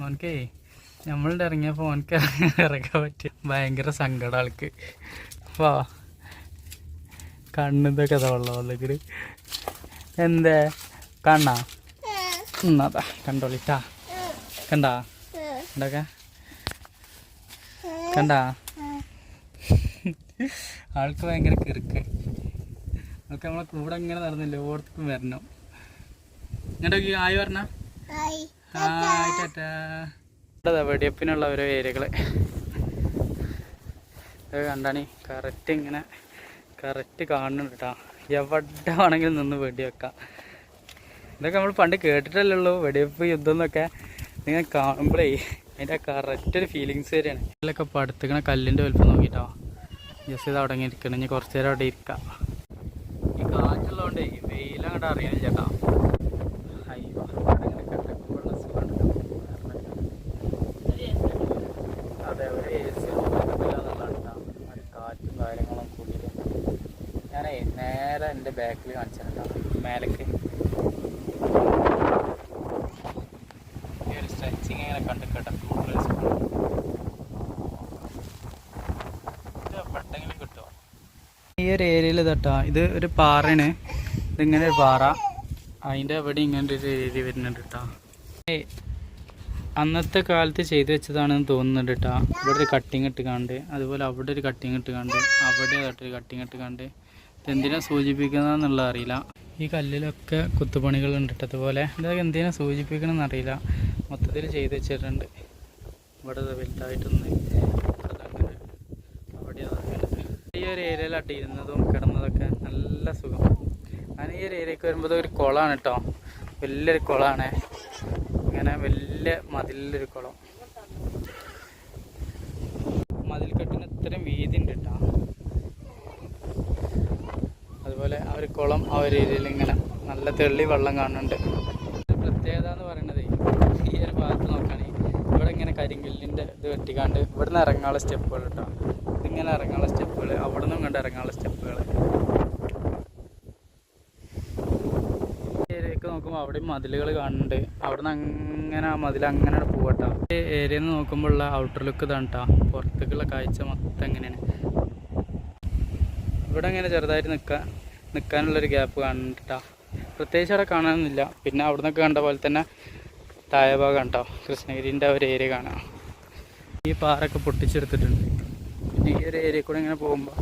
മോൻക്കേ നമ്മളുടെ ഇറങ്ങിയപ്പോൾ മോൻക്ക് ഇറങ്ങാൻ പറ്റും. ഭയങ്കര സങ്കടം ആൾക്ക്. വാ കണ്ണിതൊക്കെ വെള്ളമുള്ളെങ്കിൽ എന്തേ കണ്ണാ എന്നാതാ കണ്ടോളിട്ടാ. കണ്ടാ കണ്ടൊക്കെ കണ്ടാ. ആൾക്ക് ഭയങ്കര കിറുക്ക്. ആൾക്ക് നമ്മളെ കൂടെ ഇങ്ങനെ നടന്നില്ല, ഓർക്കും വരണം. ഇങ്ങോട്ടൊക്കെ ആയി പറഞ്ഞ ഹായ് ടാറ്റാ. വെടിയപ്പിനുള്ള ഓരോ ഏരിയകള് കണ്ടാണി കറക്റ്റ് ഇങ്ങനെ കറക്റ്റ് കാണുന്നുണ്ട് കേട്ടോ. എവിടെ വേണമെങ്കിലും നിന്ന് വെടിവെക്കാം. ഇതൊക്കെ നമ്മൾ പണ്ട് കേട്ടിട്ടല്ലേ വെടിവെപ്പ് യുദ്ധം എന്നൊക്കെ. നിങ്ങൾ കാണുമ്പോഴേ അതിൻ്റെ കറക്റ്റ് ഒരു ഫീലിങ്സ് വരെയാണ്. ഇതിലൊക്കെ പടുത്തുക്കണ കല്ലിൻ്റെ വലുപ്പം നോക്കിട്ടോ. ജസ്റ്റ് ഇത് അവിടെ ഇങ്ങനെ ഇരിക്കണം. ഇനി കുറച്ച് നേരം അവിടെ ഇരിക്കാം. ഈ കാറ്റുള്ളതുകൊണ്ടേ വെയിലങ്ങോട്ട് അറിയണില്ല കേട്ടോ. അയ്യോ ഇങ്ങനെ കിടക്കുമ്പോഴുള്ള സുഖമാണ്. അതെ ഒരു എ സി എന്നുള്ളതാണ് കേട്ടോ. ഒരു കാറ്റും കാര്യങ്ങളും കൂടിയിട്ട് ഞാനേ നേരെ എൻ്റെ ബാക്കിൽ കാണിച്ചിട്ടുണ്ടാവും മേലേക്ക്. ഈ ഒരു സ്ട്രെച്ചിങ് ഇങ്ങനെ കണ്ട് കിടക്കുമ്പോൾ പെട്ടെങ്കിലും കിട്ടുമോ. ഈ ഒരു ഏരിയയിൽ തട്ടാ ഇത് ഒരു പാറയാണ്. ഇതിങ്ങനെ ഒരു പാറ, അതിൻ്റെ അവിടെ ഇങ്ങനെ ഒരു ഏരിയ വരുന്നുണ്ട് കേട്ടോ. അന്നത്തെ കാലത്ത് ചെയ്തു വെച്ചതാണെന്ന് തോന്നുന്നുണ്ട് കേട്ടോ. ഇവിടെ ഒരു കട്ടിങ് ഇട്ട് കണ്ട്, അതുപോലെ അവിടെ ഒരു കട്ടിങ് ഇട്ട് കണ്ട്, അവിടെ തൊട്ടൊരു കട്ടിങ് ഇട്ട് കണ്ട്. ഇതെന്തിനാ സൂചിപ്പിക്കുന്നതെന്നുള്ള അറിയില്ല. ഈ കല്ലിലൊക്കെ കുത്തുപണികളുണ്ട് കേട്ടോ. അതുപോലെ ഇതൊക്കെ എന്തിനാ സൂചിപ്പിക്കണമെന്ന് അറിയില്ല. മൊത്തത്തിൽ ചെയ്ത് വെച്ചിട്ടുണ്ട്. ഇവിടെ വലുതായിട്ടൊന്ന് അവിടെ ഈ ഒരു ഏരിയയിലാട്ട് ഇരുന്നതും കിടന്നതൊക്കെ നല്ല സുഖം. അങ്ങനെ ഈ ഒരു ഏരിയക്ക് വരുമ്പോൾ ഒരു കുളമാണ് കേട്ടോ. വലിയൊരു കുളമാണ്. ഇങ്ങനെ വലിയ മതിലൊരു കുളം. മതിൽക്കെട്ടിന് ഇത്രയും വീതി ഉണ്ട് കേട്ടോ. അതുപോലെ ആ ഒരു കുളം ആ ഒരു ഏരിയയിൽ ഇങ്ങനെ നല്ല തെള്ളി വെള്ളം കാണുന്നുണ്ട്. പ്രത്യേകത എന്ന് പറയുന്നത് ഈ ഒരു ഭാഗത്ത് നോക്കുകയാണെങ്കിൽ ഇവിടെ ഇങ്ങനെ കരിങ്കല്ലിൻ്റെ ഇത് വെട്ടിക്കാണ്ട് ഇവിടെ നിന്ന് ഇറങ്ങാനുള്ള സ്റ്റെപ്പുകൾ കേട്ടോ. ഇതിങ്ങനെ ഇറങ്ങാനുള്ള സ്റ്റെപ്പുകൾ, അവിടെ നിന്നും കണ്ട് ഇറങ്ങാനുള്ള സ്റ്റെപ്പുകൾ. ഏരിയക്ക് നോക്കുമ്പോൾ അവിടെയും മതിലുകൾ കാണുന്നുണ്ട്. അവിടെ നിന്ന് അങ്ങനെ ആ മതിൽ അങ്ങനെ പോകട്ടോ. ഈ ഏരിയയിൽ നിന്ന് നോക്കുമ്പോൾ ഉള്ള ഔട്ടർ ലുക്ക് ഇതാണ് കേട്ടോ. പുറത്തേക്കുള്ള കാഴ്ച മൊത്തം എങ്ങനെയാണ്. ഇവിടെ ഇങ്ങനെ ചെറുതായിട്ട് നിൽക്കാനുള്ളൊരു ഗ്യാപ്പ് കാണുന്നുണ്ട് കേട്ടോ. പ്രത്യേകിച്ച് അവിടെ കാണാനൊന്നുമില്ല. പിന്നെ അവിടെ നിന്നൊക്കെ കണ്ട പോലെ തന്നെ താഴെ ഭാഗം കേട്ടോ കൃഷ്ണഗിരിൻ്റെ ഒരു ഏരിയ കാണാം. ഈ പാറൊക്കെ പൊട്ടിച്ചെടുത്തിട്ടുണ്ട്. പിന്നെ ഈ ഒരു ഏരിയ കൂടെ ഇങ്ങനെ പോകുമ്പോൾ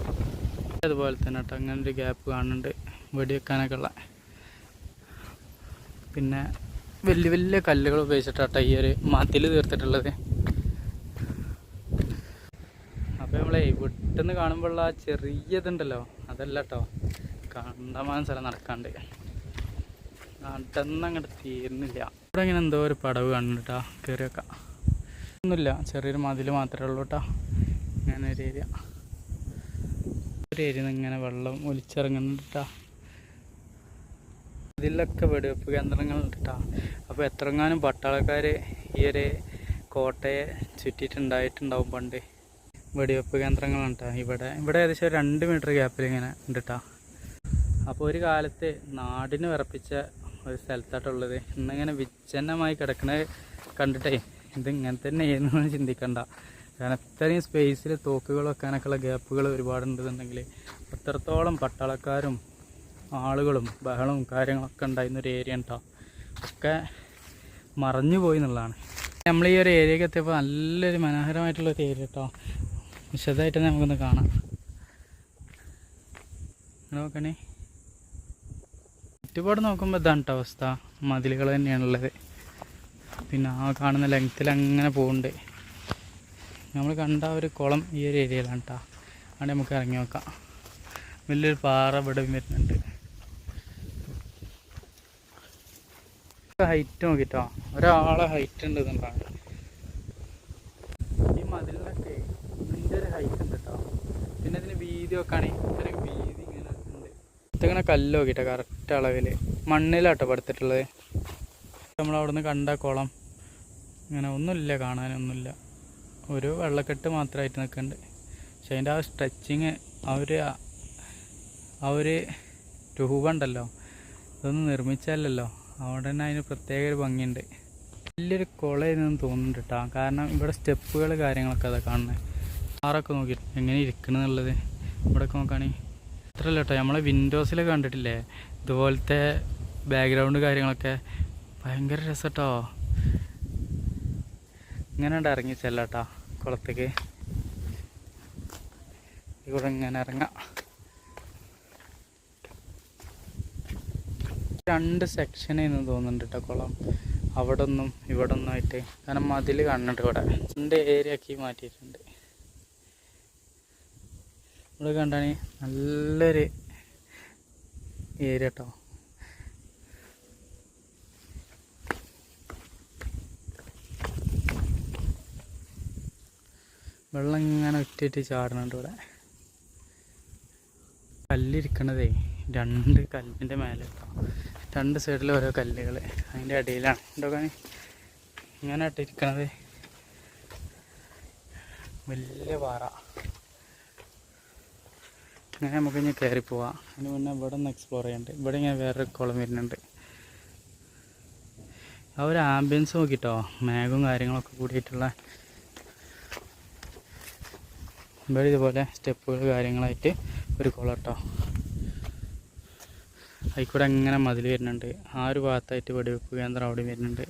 അതുപോലെ തന്നെ കേട്ടോ അങ്ങനെ ഒരു ഗ്യാപ്പ് കാണുന്നുണ്ട് വെടിവെക്കാനൊക്കെ ഉള്ള. പിന്നെ വലിയ വലിയ കല്ലുകൾ ഉപയോഗിച്ചിട്ടാട്ടോ ഈ ഒരു മതിൽ തീർത്തിട്ടുള്ളത്. അപ്പോൾ നമ്മളെ വിട്ടുന്ന് കാണുമ്പോഴുള്ള ആ ചെറിയ ഇതുണ്ടല്ലോ അതല്ല കേട്ടോ. കണ്ടമാനം സ്ഥലം നടക്കാണ്ട് നടന്ന് അങ്ങോട്ട് തീരുന്നില്ല. ഇവിടെ ഇങ്ങനെ എന്തോ ഒരു പടവ് കാണുന്നുണ്ട് കേട്ടോ. കയറി വെക്കാം. ഒന്നുമില്ല, ചെറിയൊരു മതിൽ മാത്രമേ ഉള്ളൂ കേട്ടോ. ഇങ്ങനെ ഒരു ഏരിയ നിന്ന് ഇങ്ങനെ വെള്ളം ഒലിച്ചിറങ്ങുന്നുണ്ട് കേട്ടോ. ഇതിലൊക്കെ വെടിവെപ്പ് കേന്ദ്രങ്ങളുണ്ട് കേട്ടോ. അപ്പോൾ എത്രങ്ങാനും പട്ടാളക്കാർ ഈ ഒരു കോട്ടയെ ചുറ്റിയിട്ടുണ്ടായിട്ടുണ്ടാവും പണ്ട്. വെടിവെപ്പ് കേന്ദ്രങ്ങളുണ്ട് ഇവിടെ ഏകദേശം 2 മീറ്റർ ഗ്യാപ്പിൽ ഇങ്ങനെ ഉണ്ട് കേട്ടോ. അപ്പോൾ ഒരു കാലത്ത് നാടിന് വിറപ്പിച്ച ഒരു സ്ഥലത്തായിട്ടുള്ളത്. ഇന്നിങ്ങനെ വിച്ഛന്നമായി കിടക്കുന്നത് കണ്ടിട്ടേ ഇത് ഇങ്ങനെ തന്നെ ആയിരുന്നു ചിന്തിക്കണ്ട. കാരണം ഇത്രയും സ്പേസിൽ തോക്കുകൾ വെക്കാനൊക്കെയുള്ള ഗ്യാപ്പുകൾ ഒരുപാടുണ്ടെന്നുണ്ടെങ്കിൽ അത്രത്തോളം പട്ടാളക്കാരും ആളുകളും ബഹളവും കാര്യങ്ങളൊക്കെ ഉണ്ടായിരുന്നൊരു ഏരിയ ഉണ്ടോ. ഒക്കെ മറഞ്ഞു പോയി എന്നുള്ളതാണ്. നമ്മൾ ഈ ഒരു ഏരിയക്ക് എത്തിയപ്പോൾ നല്ലൊരു മനോഹരമായിട്ടുള്ളൊരു ഏരിയ കേട്ടോ. വിശദമായിട്ട് നമുക്കൊന്ന് കാണാം. നോക്കണേ, ചുറ്റുപാട് നോക്കുമ്പോൾ ഇതാണ് കേട്ടോ അവസ്ഥ. മതിലുകൾ തന്നെയാണുള്ളത്. പിന്നെ ആ കാണുന്ന ലെങ്ത്തിൽ അങ്ങനെ പോകുന്നുണ്ട്. നമ്മൾ കണ്ട ഒരു കുളം ഈ ഒരു ഏരിയയിലാണ് കേട്ടോ. അവിടെ നമുക്ക് ഇറങ്ങി നോക്കാം. വലിയൊരു പാറ ഇവിടെ വരുന്നുണ്ട്. ഹൈറ്റ് നോക്കിട്ടോ, ഒരാളെ ഹൈറ്റ് ഉണ്ട് എന്നുള്ളതാണ്. ഈ മതിലിനൊക്കെ ഇതിൻ്റെ ഒരു ഹൈറ്റ് ഉണ്ട് കേട്ടോ. പിന്നെ ഇതിന് വീതി നോക്കുകയാണെങ്കിൽ ഇത്രയും വീതി ഇങ്ങനെ ഉണ്ട്. ഇങ്ങനെ കല്ല് നോക്കിട്ടോ കറക്റ്റ് അളവിൽ മണ്ണിലാട്ടോ പടുത്തിട്ടുള്ളത്. നമ്മളവിടെ നിന്ന് കണ്ട കുളം ഇങ്ങനെ ഒന്നുമില്ല, കാണാനൊന്നുമില്ല. ഒരു വെള്ളക്കെട്ട് മാത്രമായിട്ട് നിൽക്കുന്നുണ്ട്. പക്ഷെ അതിൻ്റെ ആ സ്ട്രെച്ചിങ് ആ ഒരു രൂപമുണ്ടല്ലോ, ഇതൊന്നും നിർമ്മിച്ചല്ലോ. അതുകൊണ്ട് തന്നെ അതിന് പ്രത്യേക ഒരു ഭംഗിയുണ്ട്. വലിയൊരു കുളമായിരുന്നു തോന്നുന്നുണ്ട് കേട്ടോ. കാരണം ഇവിടെ സ്റ്റെപ്പുകൾ കാര്യങ്ങളൊക്കെ അതാ കാണുന്നത്. ആറൊക്കെ നോക്കി എങ്ങനെ ഇരിക്കണമെന്നുള്ളത് ഇവിടെയൊക്കെ നോക്കുകയാണെങ്കിൽ അത്രയല്ല കേട്ടോ. നമ്മളെ വിൻഡോസിലൊക്കെ കണ്ടിട്ടില്ലേ ഇതുപോലത്തെ ബാക്ക്ഗ്രൗണ്ട് കാര്യങ്ങളൊക്കെ, ഭയങ്കര രസം കേട്ടോ. ഇങ്ങനെ ഉണ്ട് ഇറങ്ങി ചെല്ലാട്ടോ കുളത്തേക്ക്. ഇവിടെ ഇങ്ങനെ ഇറങ്ങാം. 2 സെക്ഷനായിരുന്നു തോന്നുന്നുണ്ട് കേട്ടോ കുളം. അവിടെ ഒന്നും ഇവിടെ ഒന്നും ആയിട്ട്. കാരണം മതിൽ കാണുന്നുണ്ട് ഇവിടെ. 2 ഏരിയ ആക്കി മാറ്റിയിട്ടുണ്ട്. ഇവിടെ കണ്ടാണ് നല്ലൊരു ഏരിയ കേട്ടോ. വെള്ളം ഇങ്ങനെ ഒറ്റയിട്ട് ചാടുന്നുണ്ട് ഇവിടെ. കല്ലിരിക്കണതേ 2 കല്ലിൻ്റെ മേലെ കേട്ടോ. 2 സൈഡിൽ ഓരോ കല്ലുകൾ, അതിൻ്റെ അടിയിലാണ് ഇതൊക്കെ ഇങ്ങനെ ഇട്ടിരിക്കണത്. വലിയ പാറ. ഇങ്ങനെ നമുക്ക് ഇനി കയറി പോവാം. അതിന് മുന്നേ ഇവിടെ ഒന്ന് എക്സ്പ്ലോർ ചെയ്യുന്നുണ്ട്. ഇവിടെ ഇങ്ങനെ വേറൊരു കുളം വരുന്നുണ്ട്. ആ ഒരു ആംബിയൻസ് നോക്കിട്ടോ, മേഘവും കാര്യങ്ങളൊക്കെ കൂടിയിട്ടുള്ള. ഇവിടെ ഇതുപോലെ സ്റ്റെപ്പുകൾ കാര്യങ്ങളായിട്ട് ഒരു കുളം കേട്ടോ. അതിൽക്കൂടെ അങ്ങനെ മതിൽ വരുന്നുണ്ട്. ആ ഒരു ഭാഗത്തായിട്ട് വെടിവെപ്പ് കേന്ദ്രം അവിടെ വരുന്നുണ്ട്.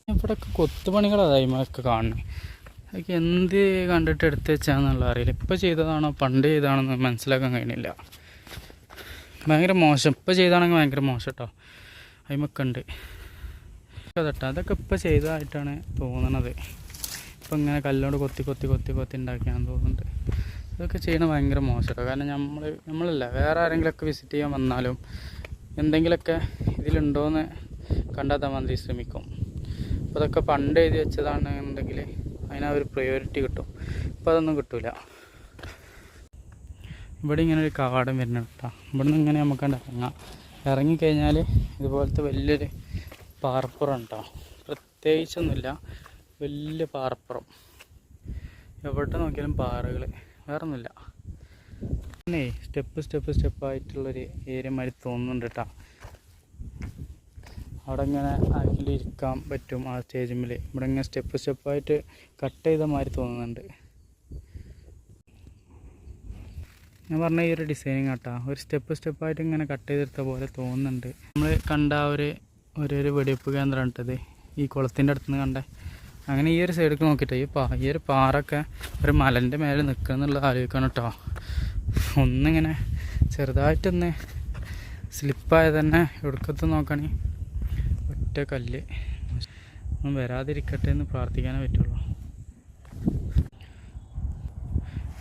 ഇവിടെയൊക്കെ കൊത്തുപണികളായിമൊക്കെ കാണുന്നത്. അതൊക്കെ എന്ത് കണ്ടിട്ട് എടുത്ത് വെച്ചാന്നുള്ള അറിയില്ല. ഇപ്പോൾ ചെയ്തതാണോ പണ്ട് ചെയ്തതാണോന്ന് മനസ്സിലാക്കാൻ കഴിയുന്നില്ല. ഭയങ്കര മോശം. ഇപ്പോൾ ചെയ്താണെങ്കിൽ ഭയങ്കര മോശം കേട്ടോ. അതിമൊക്കെ ഉണ്ട് കേട്ടോ. അതൊക്കെ ഇപ്പോൾ ചെയ്തതായിട്ടാണ് തോന്നണത്. ഇപ്പം ഇങ്ങനെ കല്ലോട് കൊത്തി ഉണ്ടാക്കിയാണെന്ന് തോന്നുന്നുണ്ട്. ഇതൊക്കെ ചെയ്യണത് ഭയങ്കര മോശം കേട്ടോ. കാരണം നമ്മളല്ല വേറെ ആരെങ്കിലുമൊക്കെ വിസിറ്റ് ചെയ്യാൻ വന്നാലും എന്തെങ്കിലുമൊക്കെ ഇതിലുണ്ടോയെന്ന് കണ്ടെത്താൻ വേണ്ടി ശ്രമിക്കും. അപ്പോൾ അതൊക്കെ പണ്ട് എഴുതി വെച്ചതാണെന്നുണ്ടെങ്കിൽ അതിനൊരു പ്രയോറിറ്റി കിട്ടും. ഇപ്പോൾ അതൊന്നും കിട്ടില്ല. ഇവിടെ ഇങ്ങനെ ഒരു കവാടം വരുന്നുണ്ട് കേട്ടോ. ഇവിടെ നിന്ന് ഇങ്ങനെ നമുക്ക് ഇറങ്ങാം. ഇറങ്ങിക്കഴിഞ്ഞാൽ ഇതുപോലത്തെ വലിയൊരു പാറപ്പുറം ഉണ്ടോ. പ്രത്യേകിച്ചൊന്നുമില്ല, വലിയ പാറപ്പുറം. എവിടെ നോക്കിയാലും പാറകൾ, വേറെ ഒന്നുമില്ല. പിന്നെ സ്റ്റെപ്പായിട്ടുള്ളൊരു ഏരിയ മാതിരി തോന്നുന്നുണ്ട് കേട്ടോ. അവിടെ ഇങ്ങനെ ആക്കിൽ ഇരിക്കാൻ പറ്റും ആ സ്റ്റേജിൽ. ഇവിടെ ഇങ്ങനെ സ്റ്റെപ്പായിട്ട് കട്ട് ചെയ്ത മാതിരി തോന്നുന്നുണ്ട്. ഞാൻ പറഞ്ഞ ഈ ഒരു ഡിസൈനിങ് കേട്ടോ, ഒരു സ്റ്റെപ്പായിട്ട് ഇങ്ങനെ കട്ട് ചെയ്തെടുത്ത പോലെ തോന്നുന്നുണ്ട്. നമ്മൾ കണ്ട ഒരു വെടിവെപ്പ് കേന്ദ്രം ഇട്ടത് ഈ കുളത്തിൻ്റെ അടുത്തുനിന്ന് കണ്ടേ. അങ്ങനെ ഈ ഒരു സൈഡിലേക്ക് നോക്കിയിട്ട് ഈ ഒരു പാറൊക്കെ ഒരു മലൻ്റെ മേലെ നിൽക്കുക എന്നുള്ളത് ആലോചിക്കണം കേട്ടോ. ഒന്നിങ്ങനെ ചെറുതായിട്ടൊന്ന് സ്ലിപ്പായത് തന്നെ എടുക്കത്ത് നോക്കുകയാണെങ്കിൽ ഒറ്റ കല്ല്. ഒന്നും വരാതിരിക്കട്ടെ എന്ന് പ്രാർത്ഥിക്കാനേ പറ്റുള്ളൂ.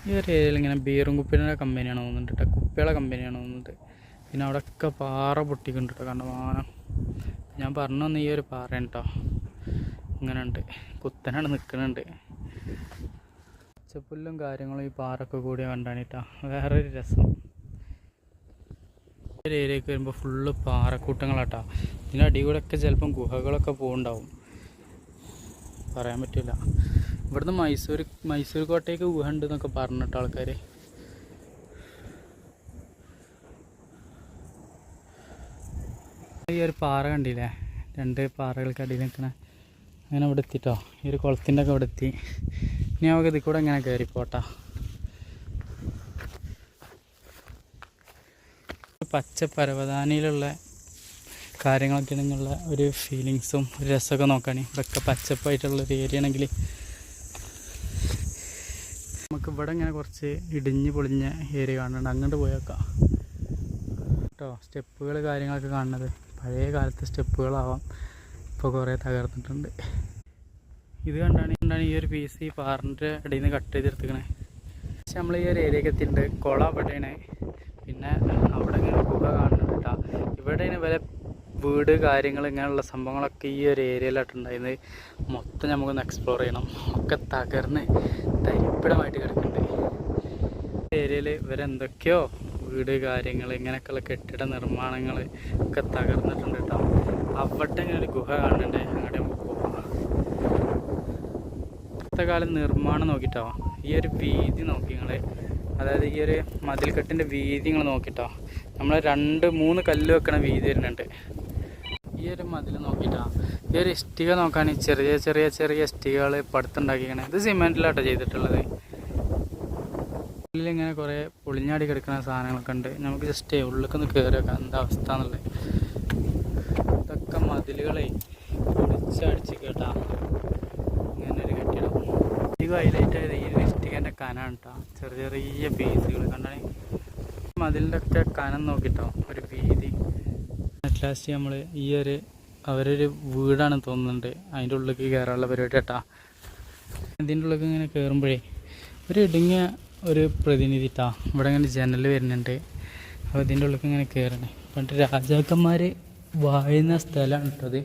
ഈ ഒരു ഏരിയയിൽ ഇങ്ങനെ ബീറും കുപ്പിയുടെ കമ്പനിയാണ് തോന്നുന്നുണ്ട് കേട്ടോ. കുപ്പികളുടെ കമ്പനിയാണ് തോന്നുന്നുണ്ട്. പിന്നെ അവിടെയൊക്കെ പാറ പൊട്ടിക്കുന്നുണ്ട് കേട്ടോ. കണ്ടമാനം. ഞാൻ പറഞ്ഞു വന്ന ഈ ഒരു പാറയാണ് കേട്ടോ. ഇങ്ങനെ ഉണ്ട്, കുത്തനാണ് നിൽക്കുന്നുണ്ട്. പച്ചപ്പുല്ലും കാര്യങ്ങളും ഈ പാറൊക്കെ കൂടി കണ്ടാണ് കേട്ടോ. വേറൊരു രസം. ഒരു ഏരിയക്ക് വരുമ്പോൾ ഫുള്ള് പാറക്കൂട്ടങ്ങളാട്ടോ. ഇതിൻ്റെ അടി കൂടെ ഒക്കെ ചിലപ്പം ഗുഹകളൊക്കെ പോകുന്നുണ്ടാവും, പറയാൻ പറ്റില്ല. ഇവിടുന്ന് മൈസൂർ കോട്ടയ്ക്ക് ഗുഹ ഉണ്ട് എന്നൊക്കെ പറഞ്ഞിട്ടോ ആൾക്കാർ. ഈ ഒരു പാറ കണ്ടില്ലേ, 2 പാറകൾക്കടിയിൽ നിൽക്കണ, അങ്ങനെ ഇവിടെ എത്തിട്ടോ. ഈ ഒരു കുളത്തിൻ്റെ ഒക്കെ ഇവിടെ എത്തി. ഇനി നമുക്ക് ഇതിൽ കൂടെ ഇങ്ങനെ കയറിപ്പോട്ടാ. പച്ച പരവതാനിയിലുള്ള കാര്യങ്ങളൊക്കെ ആണെന്നുള്ള ഒരു ഫീലിങ്സും ഒരു രസമൊക്കെ നോക്കുകയാണെങ്കിൽ ഇവിടെയൊക്കെ പച്ചപ്പായിട്ടുള്ളൊരു ഏരിയ ആണെങ്കിൽ നമുക്ക് ഇവിടെ ഇങ്ങനെ കുറച്ച് ഇടിഞ്ഞ് പൊളിഞ്ഞ ഏരിയ കാണുന്നുണ്ട്. അങ്ങോട്ട് പോയേക്കാം കേട്ടോ. സ്റ്റെപ്പുകൾ കാര്യങ്ങളൊക്കെ കാണുന്നത് പഴയ കാലത്തെ സ്റ്റെപ്പുകളാവാം, ഇപ്പോൾ കുറേ തകർന്നിട്ടുണ്ട്. ഇത് കണ്ടാണ് ഈ ഒരു പീസ് ഈ പാറിൻ്റെ ഇടയിൽ നിന്ന് കട്ട് ചെയ്തെടുത്തിക്കണേ. പക്ഷെ നമ്മൾ ഈ ഒരു ഏരിയക്ക് എത്തിയിട്ടുണ്ട്. കുളം അവിടെയാണ്, പിന്നെ അവിടെ ഇങ്ങനെ ഗുഹ കാണുന്നുണ്ട് കേട്ടോ. ഇവിടെ വരെ വീട് കാര്യങ്ങൾ ഇങ്ങനെയുള്ള സംഭവങ്ങളൊക്കെ ഈ ഒരു ഏരിയയിലായിട്ടുണ്ടായിരുന്നത്. മൊത്തം നമുക്കൊന്ന് എക്സ്പ്ലോർ ചെയ്യണം. ഒക്കെ തകർന്ന് തരിപ്പിടമായിട്ട് കിടക്കുന്നുണ്ട്. ഏരിയയിൽ ഇവരെന്തൊക്കെയോ വീട് കാര്യങ്ങൾ ഇങ്ങനെയൊക്കെയുള്ള കെട്ടിട നിർമ്മാണങ്ങൾ ഒക്കെ തകർന്നിട്ടുണ്ട് കേട്ടോ. അവിടെ ഇങ്ങനെ ഒരു ഗുഹ കാണുന്നുണ്ട്, അങ്ങോട്ട് നമുക്ക് പോകാം. ഇന്നത്തെ കാലം നിർമ്മാണം നോക്കിട്ടോ, ഈ ഒരു വീതി നോക്കി നിങ്ങൾ, അതായത് ഈ ഒരു മതിൽക്കെട്ടിൻ്റെ വീതി നിങ്ങൾ നോക്കിട്ടോ. നമ്മൾ 2-3 കല്ല് വെക്കണ വീതി വരുന്നുണ്ട്. ഈ ഒരു മതിൽ നോക്കിയിട്ടാ. ഈ ഒരു ഇഷ്ടിക നോക്കുകയാണെങ്കിൽ ചെറിയ ചെറിയ ചെറിയ ഇഷ്ടികകൾ പടുത്തുണ്ടാക്കിയാണ്. ഇത് സിമെൻറ്റിലാട്ടോ ചെയ്തിട്ടുള്ളത്. ഉള്ളിലിങ്ങനെ കുറേ പൊളിഞ്ഞാടി കിടക്കുന്ന സാധനങ്ങളൊക്കെ ഉണ്ട്. നമുക്ക് ജസ്റ്റ് ഉള്ളിലേക്കൊന്ന് കയറി വെക്കാം എന്താ അവസ്ഥ എന്നുള്ളത്. ഇതൊക്കെ മതിലുകളെ പൊളിച്ചടിച്ച് കേട്ടാ. ഇങ്ങനെ ഒരു കെട്ടിടം. അധികം ഹൈലൈറ്റ് ആയത് ഈ ഒരു ഇഷ്ടികൻ്റെ കനാണ് കേട്ടോ. ചെറിയ ചെറിയ പീസുകൾ കണ്ടാൽ മതിലിൻ്റെ ഒക്കെ കനം നോക്കിട്ടോ, ഒരു വീതി. അറ്റ് ലാസ്റ്റ് നമ്മൾ ഈ ഒരു അവരൊരു വീടാണ് തോന്നുന്നുണ്ട്, അതിൻ്റെ ഉള്ളിലേക്ക് കയറാനുള്ള പരിപാടി കേട്ടാ. ഇതിൻ്റെ ഉള്ളിലേക്ക് ഇങ്ങനെ കയറുമ്പോഴേ ഒരു ഇടുങ്ങിയ ഒരു പ്രതിനിധിട്ടാ. ഇവിടെ ഇങ്ങനെ ജനൽ വരുന്നുണ്ട്. അപ്പോൾ ഇതിൻ്റെ ഉള്ളിലേക്ക് ഇങ്ങനെ കയറണേ. പണ്ട് രാജാക്കന്മാർ വാഴുന്ന സ്ഥലമാണ് കേട്ടത്.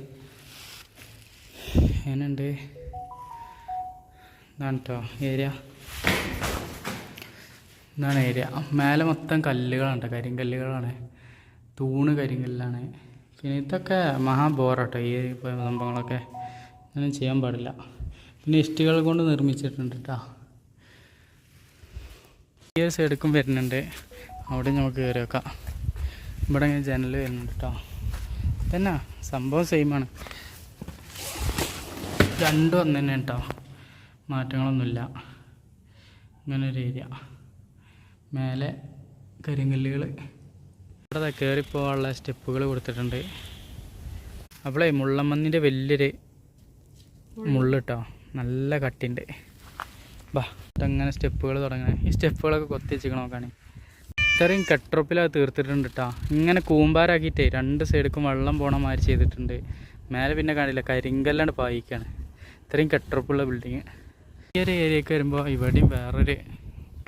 എങ്ങനെയുണ്ട് ഇതാണ് കേട്ടോ ഏരിയ. ഇതാണ് ഏരിയ. മേലെ മൊത്തം കല്ലുകളാണ് കേട്ടോ, കരിങ്കല്ലുകളാണ്. തൂണ് കരിങ്കല്ലാണ്. പിന്നെ ഇതൊക്കെ മഹാബോറാട്ടോ ഈ സംഭവങ്ങളൊക്കെ. അങ്ങനെ ചെയ്യാൻ പാടില്ല. പിന്നെ ഇഷ്ടികൾ കൊണ്ട് നിർമ്മിച്ചിട്ടുണ്ട് കേട്ടോ. ഈ ഒരു സൈഡിലേക്കും വരുന്നുണ്ട്, അവിടെ നമുക്ക് കയറി വെക്കാം. ഇവിടെ ഇങ്ങനെ ജനൽ വരുന്നുണ്ട് കേട്ടോ. തന്നെ സംഭവം സെയിമാണ്, രണ്ടും ഒന്ന് തന്നെ കേട്ടോ, മാറ്റങ്ങളൊന്നുമില്ല. ഇങ്ങനെ ഒരു ഏരിയ. മേലെ കരിങ്കല്ലുകൾ. ഇവിടെ കയറിപ്പോകാനുള്ള സ്റ്റെപ്പുകൾ കൊടുത്തിട്ടുണ്ട്. അപ്പോളേ മുള്ളമ്മന്നിൻ്റെ വലിയൊരു മുള്ള് കേട്ടോ, നല്ല കട്ടിയുണ്ട്. ബാ അങ്ങനെ സ്റ്റെപ്പുകൾ തുടങ്ങണേ. ഈ സ്റ്റെപ്പുകളൊക്കെ കൊത്തി വെച്ചിക്കണം നോക്കുകയാണെങ്കിൽ. ഇത്രയും കെട്ടുറപ്പിലത് തീർത്തിട്ടുണ്ട് കേട്ടോ. ഇങ്ങനെ കൂമ്പാരാക്കിയിട്ടേ 2 സൈഡിലും വെള്ളം പോണ മാതിരി ചെയ്തിട്ടുണ്ട്. മേലെ പിന്നെ കാണില്ല, കരിങ്കല്ലാണ് പായിക്കാണ്. ഇത്രയും കെട്ടുറപ്പുള്ള ബിൽഡിങ്. ഈ ഒരു ഏരിയക്ക് വരുമ്പോൾ ഇവിടെയും വേറൊരു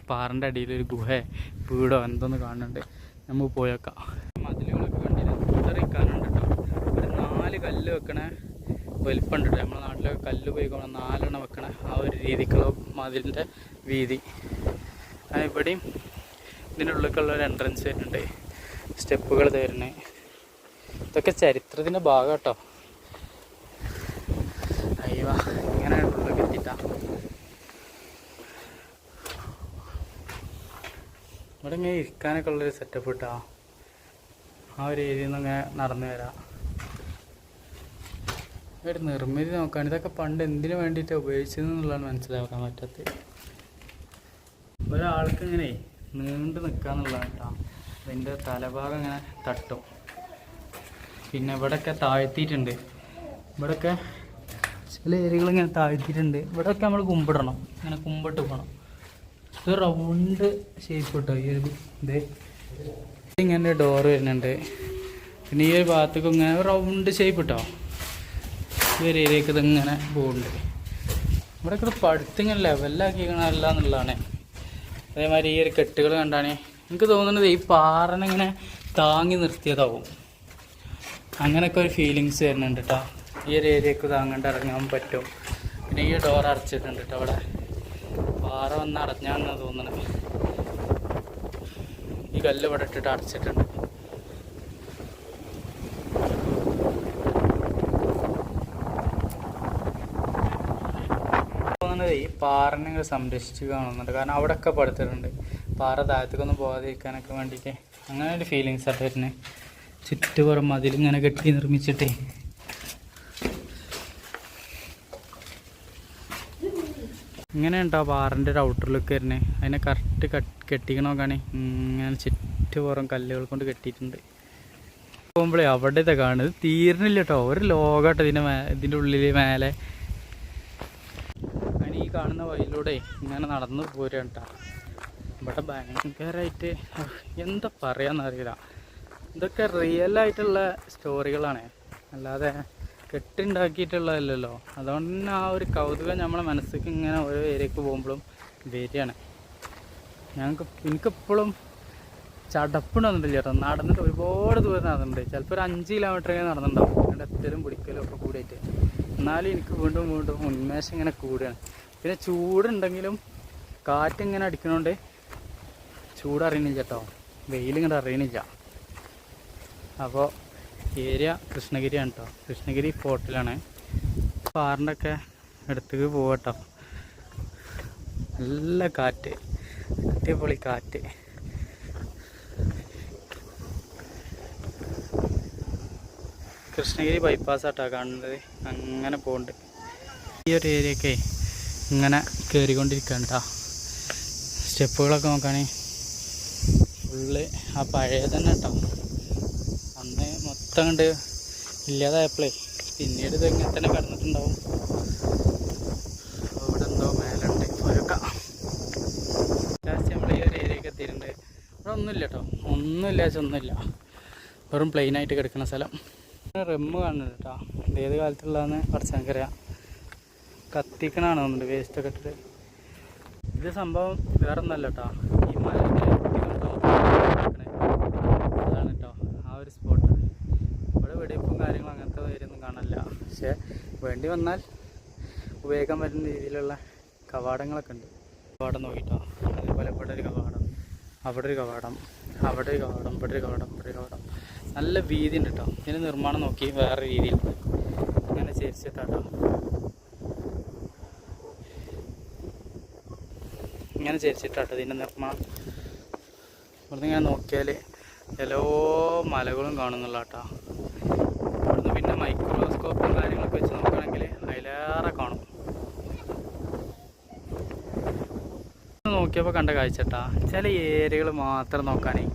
പാറിൻ്റെ അടിയിലൊരു ഗുഹ വീടോ എന്തോന്ന് കാണുന്നുണ്ട്. നമുക്ക് പോയേക്കാം. മതിലുകളൊക്കെ കണ്ടില്ല, ഇത്രയും കനുണ്ട് കേട്ടോ. ഒരു 4 കല്ല് വെക്കണ വലിപ്പമുണ്ട് കേട്ടോ. നമ്മുടെ നാട്ടിലൊക്കെ കല്ല് ഉപയോഗിക്കണം 4 എണ്ണം വെക്കണ ആ ഒരു രീതിക്കുള്ള മതിലിൻ്റെ വീതി. ഇവിടെയും ഇതിൻ്റെ ഉള്ളിലേക്കുള്ള ഒരു എൻട്രൻസ് വരുന്നുണ്ട്, സ്റ്റെപ്പുകൾ തരുന്നത്. ഇതൊക്കെ ചരിത്രത്തിൻ്റെ ഭാഗം കേട്ടോ. അയ്യോ ഇങ്ങനെ ഉള്ളിലേക്ക് എത്തിയിട്ടാ. ഇവിടെ ഇങ്ങനെ ഇരിക്കാനൊക്കെ ഉള്ളൊരു സെറ്റപ്പ് കിട്ടാ. ആ ഒരു ഏരിയയിൽ നിന്ന് ഇങ്ങനെ നടന്നു വരാം. ഒരു നിർമ്മിതി നോക്കുകയാണ്. ഇതൊക്കെ പണ്ട് എന്തിനു വേണ്ടിയിട്ടാണ് ഉപയോഗിച്ചതെന്നുള്ളതാണ് മനസ്സിലാക്കാൻ പറ്റാത്തത്. ഒരാൾക്ക് ഇങ്ങനെ നീണ്ടു നിൽക്കാന്നുള്ളതാണ് കേട്ടോ. അതിൻ്റെ തലഭാഗം ഇങ്ങനെ തട്ടും. പിന്നെ ഇവിടെയൊക്കെ താഴ്ത്തിയിട്ടുണ്ട്. ഇവിടെയൊക്കെ ചില ഏരിയകളിങ്ങനെ താഴ്ത്തിയിട്ടുണ്ട്. ഇവിടെയൊക്കെ നമ്മൾ കുമ്പിടണം, ഇങ്ങനെ കുമ്പിട്ട് പോകണം. ഇത് റൗണ്ട് ഷേപ്പ് കിട്ടോ ഈ ഒരു ഇത്. ഇങ്ങനെ ഡോറ് വരുന്നുണ്ട്. പിന്നെ ഈ ഒരു ഭാഗത്തേക്ക് ഇങ്ങനെ റൗണ്ട് ഷേപ്പ് കിട്ടോ. ഈ ഒരു ഏരിയക്ക് ഇതിങ്ങനെ പോകുന്നുണ്ട്. ഇവിടെയൊക്കെ പടുത്തിങ്ങനെ ലെവലാക്കിക്കണല്ല എന്നുള്ളതാണ്. അതേമാതിരി ഈ ഒരു കെട്ടുകൾ കണ്ടാണ് എനിക്ക് തോന്നുന്നത് ഈ പാറനിങ്ങനെ താങ്ങി നിർത്തിയതാവും. അങ്ങനെയൊക്കെ ഒരു ഫീലിങ്സ് വരുന്നുണ്ട് കേട്ടോ. ഈ ഒരു ഏരിയക്ക് താങ്ങണ്ട് ഇറങ്ങാൻ പറ്റും. പിന്നെ ഈ ഡോർ അടച്ചിട്ടുണ്ട് കേട്ടോ. അവിടെ പാറ വന്ന് അടഞ്ഞാണെന്ന് തോന്നുന്നത്. ഈ കല്ല് ഇവിടെ ഇട്ടിട്ട് അടച്ചിട്ടുണ്ട്. ഈ പാറനെ സംരക്ഷിച്ച് കാണുന്നുണ്ട്. കാരണം അവിടെയൊക്കെ പടുത്തിട്ടുണ്ട്, പാറ താഴത്തേക്കൊന്നും പോകാതിരിക്കാനൊക്കെ വേണ്ടിയിട്ട്. അങ്ങനെ ഒരു ഫീലിങ്സ് ആയിട്ട് വരുന്നത്. ചുറ്റുപുറം അതിലിങ്ങനെ കെട്ടി നിർമ്മിച്ചിട്ടേ. ഇങ്ങനെ ഉണ്ടോ പാറൻ്റെ ഒരു ഔട്ടർ ലുക്ക് വരുന്നത്. അതിനെ കറക്റ്റ് കെട്ടിക്കണോക്കാണ്. ഇങ്ങനെ ചുറ്റുപുറം കല്ലുകൾ കൊണ്ട് കെട്ടിയിട്ടുണ്ട്. പോകുമ്പോഴേ അവിടെ ഇതൊക്കെ കാണുന്നത് തീർന്നില്ല കേട്ടോ. ഒരു ലോകട്ടോ ഇതിൻ്റെ ഉള്ളിൽ മേലെ. അതിന് ഈ കാണുന്ന വഴിയിലൂടെ ഇങ്ങനെ നടന്നു പോരുക കേട്ടോ. ഇവിടെ ഭയങ്കരമായിട്ട് എന്താ പറയാന്നറിയില്ല. ഇതൊക്കെ റിയലായിട്ടുള്ള സ്റ്റോറികളാണ്, അല്ലാതെ കെട്ടുണ്ടാക്കിയിട്ടുള്ളതല്ലല്ലോ. അതുകൊണ്ട് തന്നെ ആ ഒരു കൗതുകം നമ്മളെ മനസ്സിലേക്ക് ഇങ്ങനെ ഓരോ ഏരിയക്ക് പോകുമ്പോഴും വരികയാണ്. എനിക്കെപ്പോഴും ചടപ്പുണ്ടെന്നുണ്ട് ചേട്ടാ. നടന്നിട്ട് ഒരുപാട് ദൂരം നടന്നിട്ടുണ്ട്. ചിലപ്പോൾ ഒരു 5 കിലോമീറ്ററൊക്കെ നടന്നിട്ടുണ്ടാവും. അതുകൊണ്ട് എത്തലും പിടിക്കലും ഒക്കെ കൂടിയിട്ട്. എന്നാലും എനിക്ക് വീണ്ടും വീണ്ടും ഉന്മേഷം ഇങ്ങനെ കൂടുകയാണ്. പിന്നെ ചൂടുണ്ടെങ്കിലും കാറ്റിങ്ങനെ അടിക്കണോണ്ട് ചൂടറിയണില്ല കേട്ടോ, വെയിലിങ്ങോട്ട് അറിയണില്ല. അപ്പോൾ ഏരിയ കൃഷ്ണഗിരിയാണ് കേട്ടോ. കൃഷ്ണഗിരി ഫോർട്ടിലാണ്. പാറിൻ്റെ ഒക്കെ അടുത്തേക്ക് പോകട്ടോ. നല്ല കാറ്റ്, അടിപൊളി കാറ്റ്. കൃഷ്ണഗിരി ബൈപ്പാസ് ആട്ടോ കാണുന്നത്. അങ്ങനെ പോകുന്നുണ്ട്. ഈ ഒരു ഏരിയയൊക്കെ ഇങ്ങനെ കയറിക്കൊണ്ടിരിക്കുകയാണ് കേട്ടോ. സ്റ്റെപ്പുകളൊക്കെ നോക്കുകയാണെങ്കിൽ ഫുള്ള് ആ പഴയ തന്നെ കേട്ടോ. അന്ന് മൊത്തം കണ്ട് ഇല്ലാതായപ്പോഴേ പിന്നീട് ഇത് ഇങ്ങനെ തന്നെ കിടന്നിട്ടുണ്ടാവും. അവിടെ എന്തോ മേലുണ്ട് പോയൊക്കെ. ലാസ്റ്റ് നമ്മൾ ഈ ഒരു ഏരിയയൊക്കെ എത്തിയിട്ടുണ്ട്. ഇവിടെ ഒന്നുമില്ല കേട്ടോ, ഒന്നുമില്ല ഒന്നുമില്ല, വെറും പ്ലെയിനായിട്ട് കിടക്കുന്ന സ്ഥലം. റെമ്മ് കാണുന്നുണ്ട് കേട്ടോ. ഇത് ഏത് കാലത്തുള്ളതെന്ന് പഠിച്ചെനിക്കറിയാം. കത്തിക്കണാണ് തോന്നുന്നുണ്ട്, വേസ്റ്റൊക്കെ ഇട്ടിട്ട്. ഇത് സംഭവം വേറെ ഒന്നല്ല കേട്ടോ, ഈ മലൻ്റെ അതാണ് കേട്ടോ ആ ഒരു സ്പോട്ട്. ഇവിടെ വെടിവെപ്പും കാര്യങ്ങളും അങ്ങനത്തെ കാര്യമൊന്നും കാണില്ല. പക്ഷേ വേണ്ടി വന്നാൽ ഉപയോഗിക്കാൻ പറ്റുന്ന രീതിയിലുള്ള കവാടങ്ങളൊക്കെ ഉണ്ട്. കവാടം നോക്കിട്ടോ. അതേപോലെ ഇവിടെ ഒരു കവാടം, അവിടെ ഒരു കവാടം, അവിടെ ഒരു കവാടം, ഇവിടെ ഒരു കവാടം, ഇവിടെ ഒരു കവാടം. നല്ല വീതി ഉണ്ട് കേട്ടോ. ഇതിൻ്റെ നിർമ്മാണം നോക്കി വേറെ രീതിയിൽ ഇങ്ങനെ ചേരിച്ചിട്ടാട്ടോ. ഇങ്ങനെ ചേരിച്ചിട്ടാട്ടോ ഇതിൻ്റെ നിർമ്മാണം. ഇവിടുന്ന് ഇങ്ങനെ നോക്കിയാൽ എല്ലാ മലകളും കാണുന്നുള്ള കേട്ടോ. ഇവിടുന്ന് പിന്നെ മൈക്രോസ്കോപ്പും കാര്യങ്ങളൊക്കെ വെച്ച് നോക്കുകയാണെങ്കിൽ അതിലേറെ കാണും. നോക്കിയപ്പോൾ കണ്ട കാഴ്ചട്ടാ. ചില ഏരിയകൾ മാത്രം നോക്കാനേ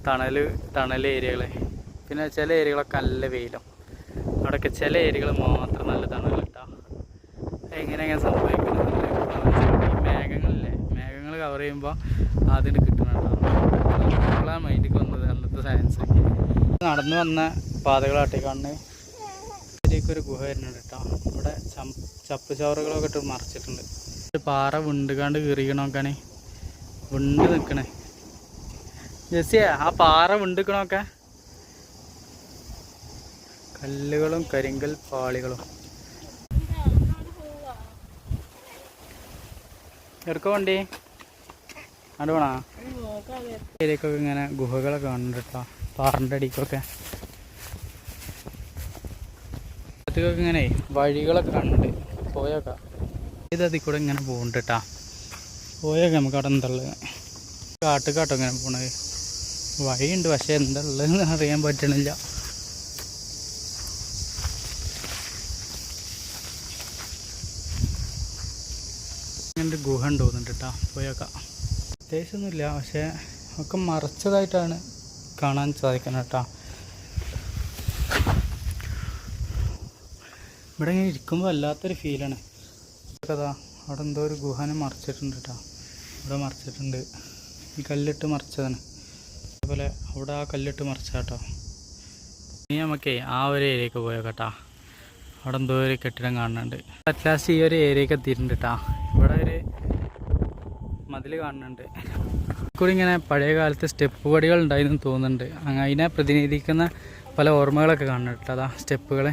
തണൽ ഏരിയകൾ, പിന്നെ ചില ഏരിയകളൊക്കെ നല്ല വെയിലും. അവിടെയൊക്കെ ചില ഏരിയകൾ മാത്രം നല്ല തണൽ കിട്ടാം. എങ്ങനെ സംഭവിക്കുന്നത് മേഘങ്ങളില്ലേ, മേഘങ്ങൾ കവർ ചെയ്യുമ്പോൾ അതിന് കിട്ടുന്നുണ്ടാവും. മൈൻഡിലേക്ക് വന്നത് അന്നത്തെ സയൻസ്. നടന്നു വന്ന പാതകളാട്ടെ കാണുന്നത്. ഇതിലേക്കൊരു ഗുഹ വരുന്നുണ്ട് കേട്ടോ. ഇവിടെ ചപ്പ് ചോറുകളൊക്കെ ഇട്ട് മറിച്ചിട്ടുണ്ട്. പാറ വിണ്ടുകാണ്ട് കീറിക്കണോക്കാണ്, വിണ്ട് നിൽക്കണേ. ജെസ്സിയെ ആ പാറ വിണ്ടിക്കണമൊക്കെ കല്ലുകളും കരിങ്കൽ പാളികളും. എടുക്കോ വണ്ടി അവിടെ വേണോ? ഏരിയക്കൊക്കെ ഇങ്ങനെ ഗുഹകളൊക്കെ കാണുന്നുണ്ട് കേട്ടോ. പാറിൻ്റെ അടിക്കൊക്കെ അതൊക്കെ ഇങ്ങനെ വഴികളൊക്കെ കാണുന്നുണ്ട്. പോയൊക്കെ ഇതിൽ കൂടെ ഇങ്ങനെ പോകുന്നുണ്ട് കേട്ടോ. പോയൊക്കെ നമുക്ക് അവിടെ എന്താ ഉള്ളത്, കാട്ടുകാട്ടോ ഇങ്ങനെ പോണത്. വഴിയുണ്ട്, പക്ഷെ എന്താ ഉള്ളതെന്ന് അറിയാൻ പറ്റണില്ല. ഇങ്ങനെ ഗുഹ ഉണ്ട് തോന്നുന്നുണ്ട് കേട്ടോ. പോയേക്കാം. പ്രത്യേകിച്ചൊന്നുമില്ല, പക്ഷേ ഒക്കെ മറച്ചതായിട്ടാണ് കാണാൻ സാധിക്കുന്നത് കേട്ടോ. ഇവിടെ ഇങ്ങനെ ഇരിക്കുമ്പോൾ വല്ലാത്തൊരു ഫീലാണ്. കഥാ അവിടെ എന്തോ ഒരു ഗുഹനെ മറച്ചിട്ടുണ്ട് കേട്ടോ. ഇവിടെ മറച്ചിട്ടുണ്ട്, ഈ കല്ലിട്ട് മറിച്ചതാണ്. അതേപോലെ അവിടെ ആ കല്ലിട്ട് മറിച്ച കേട്ടോ. ഇനി നമുക്കേ ആ ഒരു ഏരിയക്ക് പോയേക്കാട്ടാ. അവിടെ എന്തോ ഒരു കെട്ടിടം കാണുന്നുണ്ട്. അറ്റ്ലാസ്റ്റ് ഈ ഒരു ഏരിയക്ക് എത്തിയിട്ടുണ്ട് കേട്ടോ. ഇവിടെ ഒരു മതിൽ കാണുന്നുണ്ട്. കൂടി ഇങ്ങനെ പഴയ കാലത്ത് സ്റ്റെപ്പ് പടികൾ ഉണ്ടായിരുന്നു തോന്നുന്നുണ്ട്. അതിനെ പ്രതിനിധീകരിക്കുന്ന പല ഓർമ്മകളൊക്കെ കാണുന്നുണ്ട് കേട്ടോ. അതാ സ്റ്റെപ്പുകൾ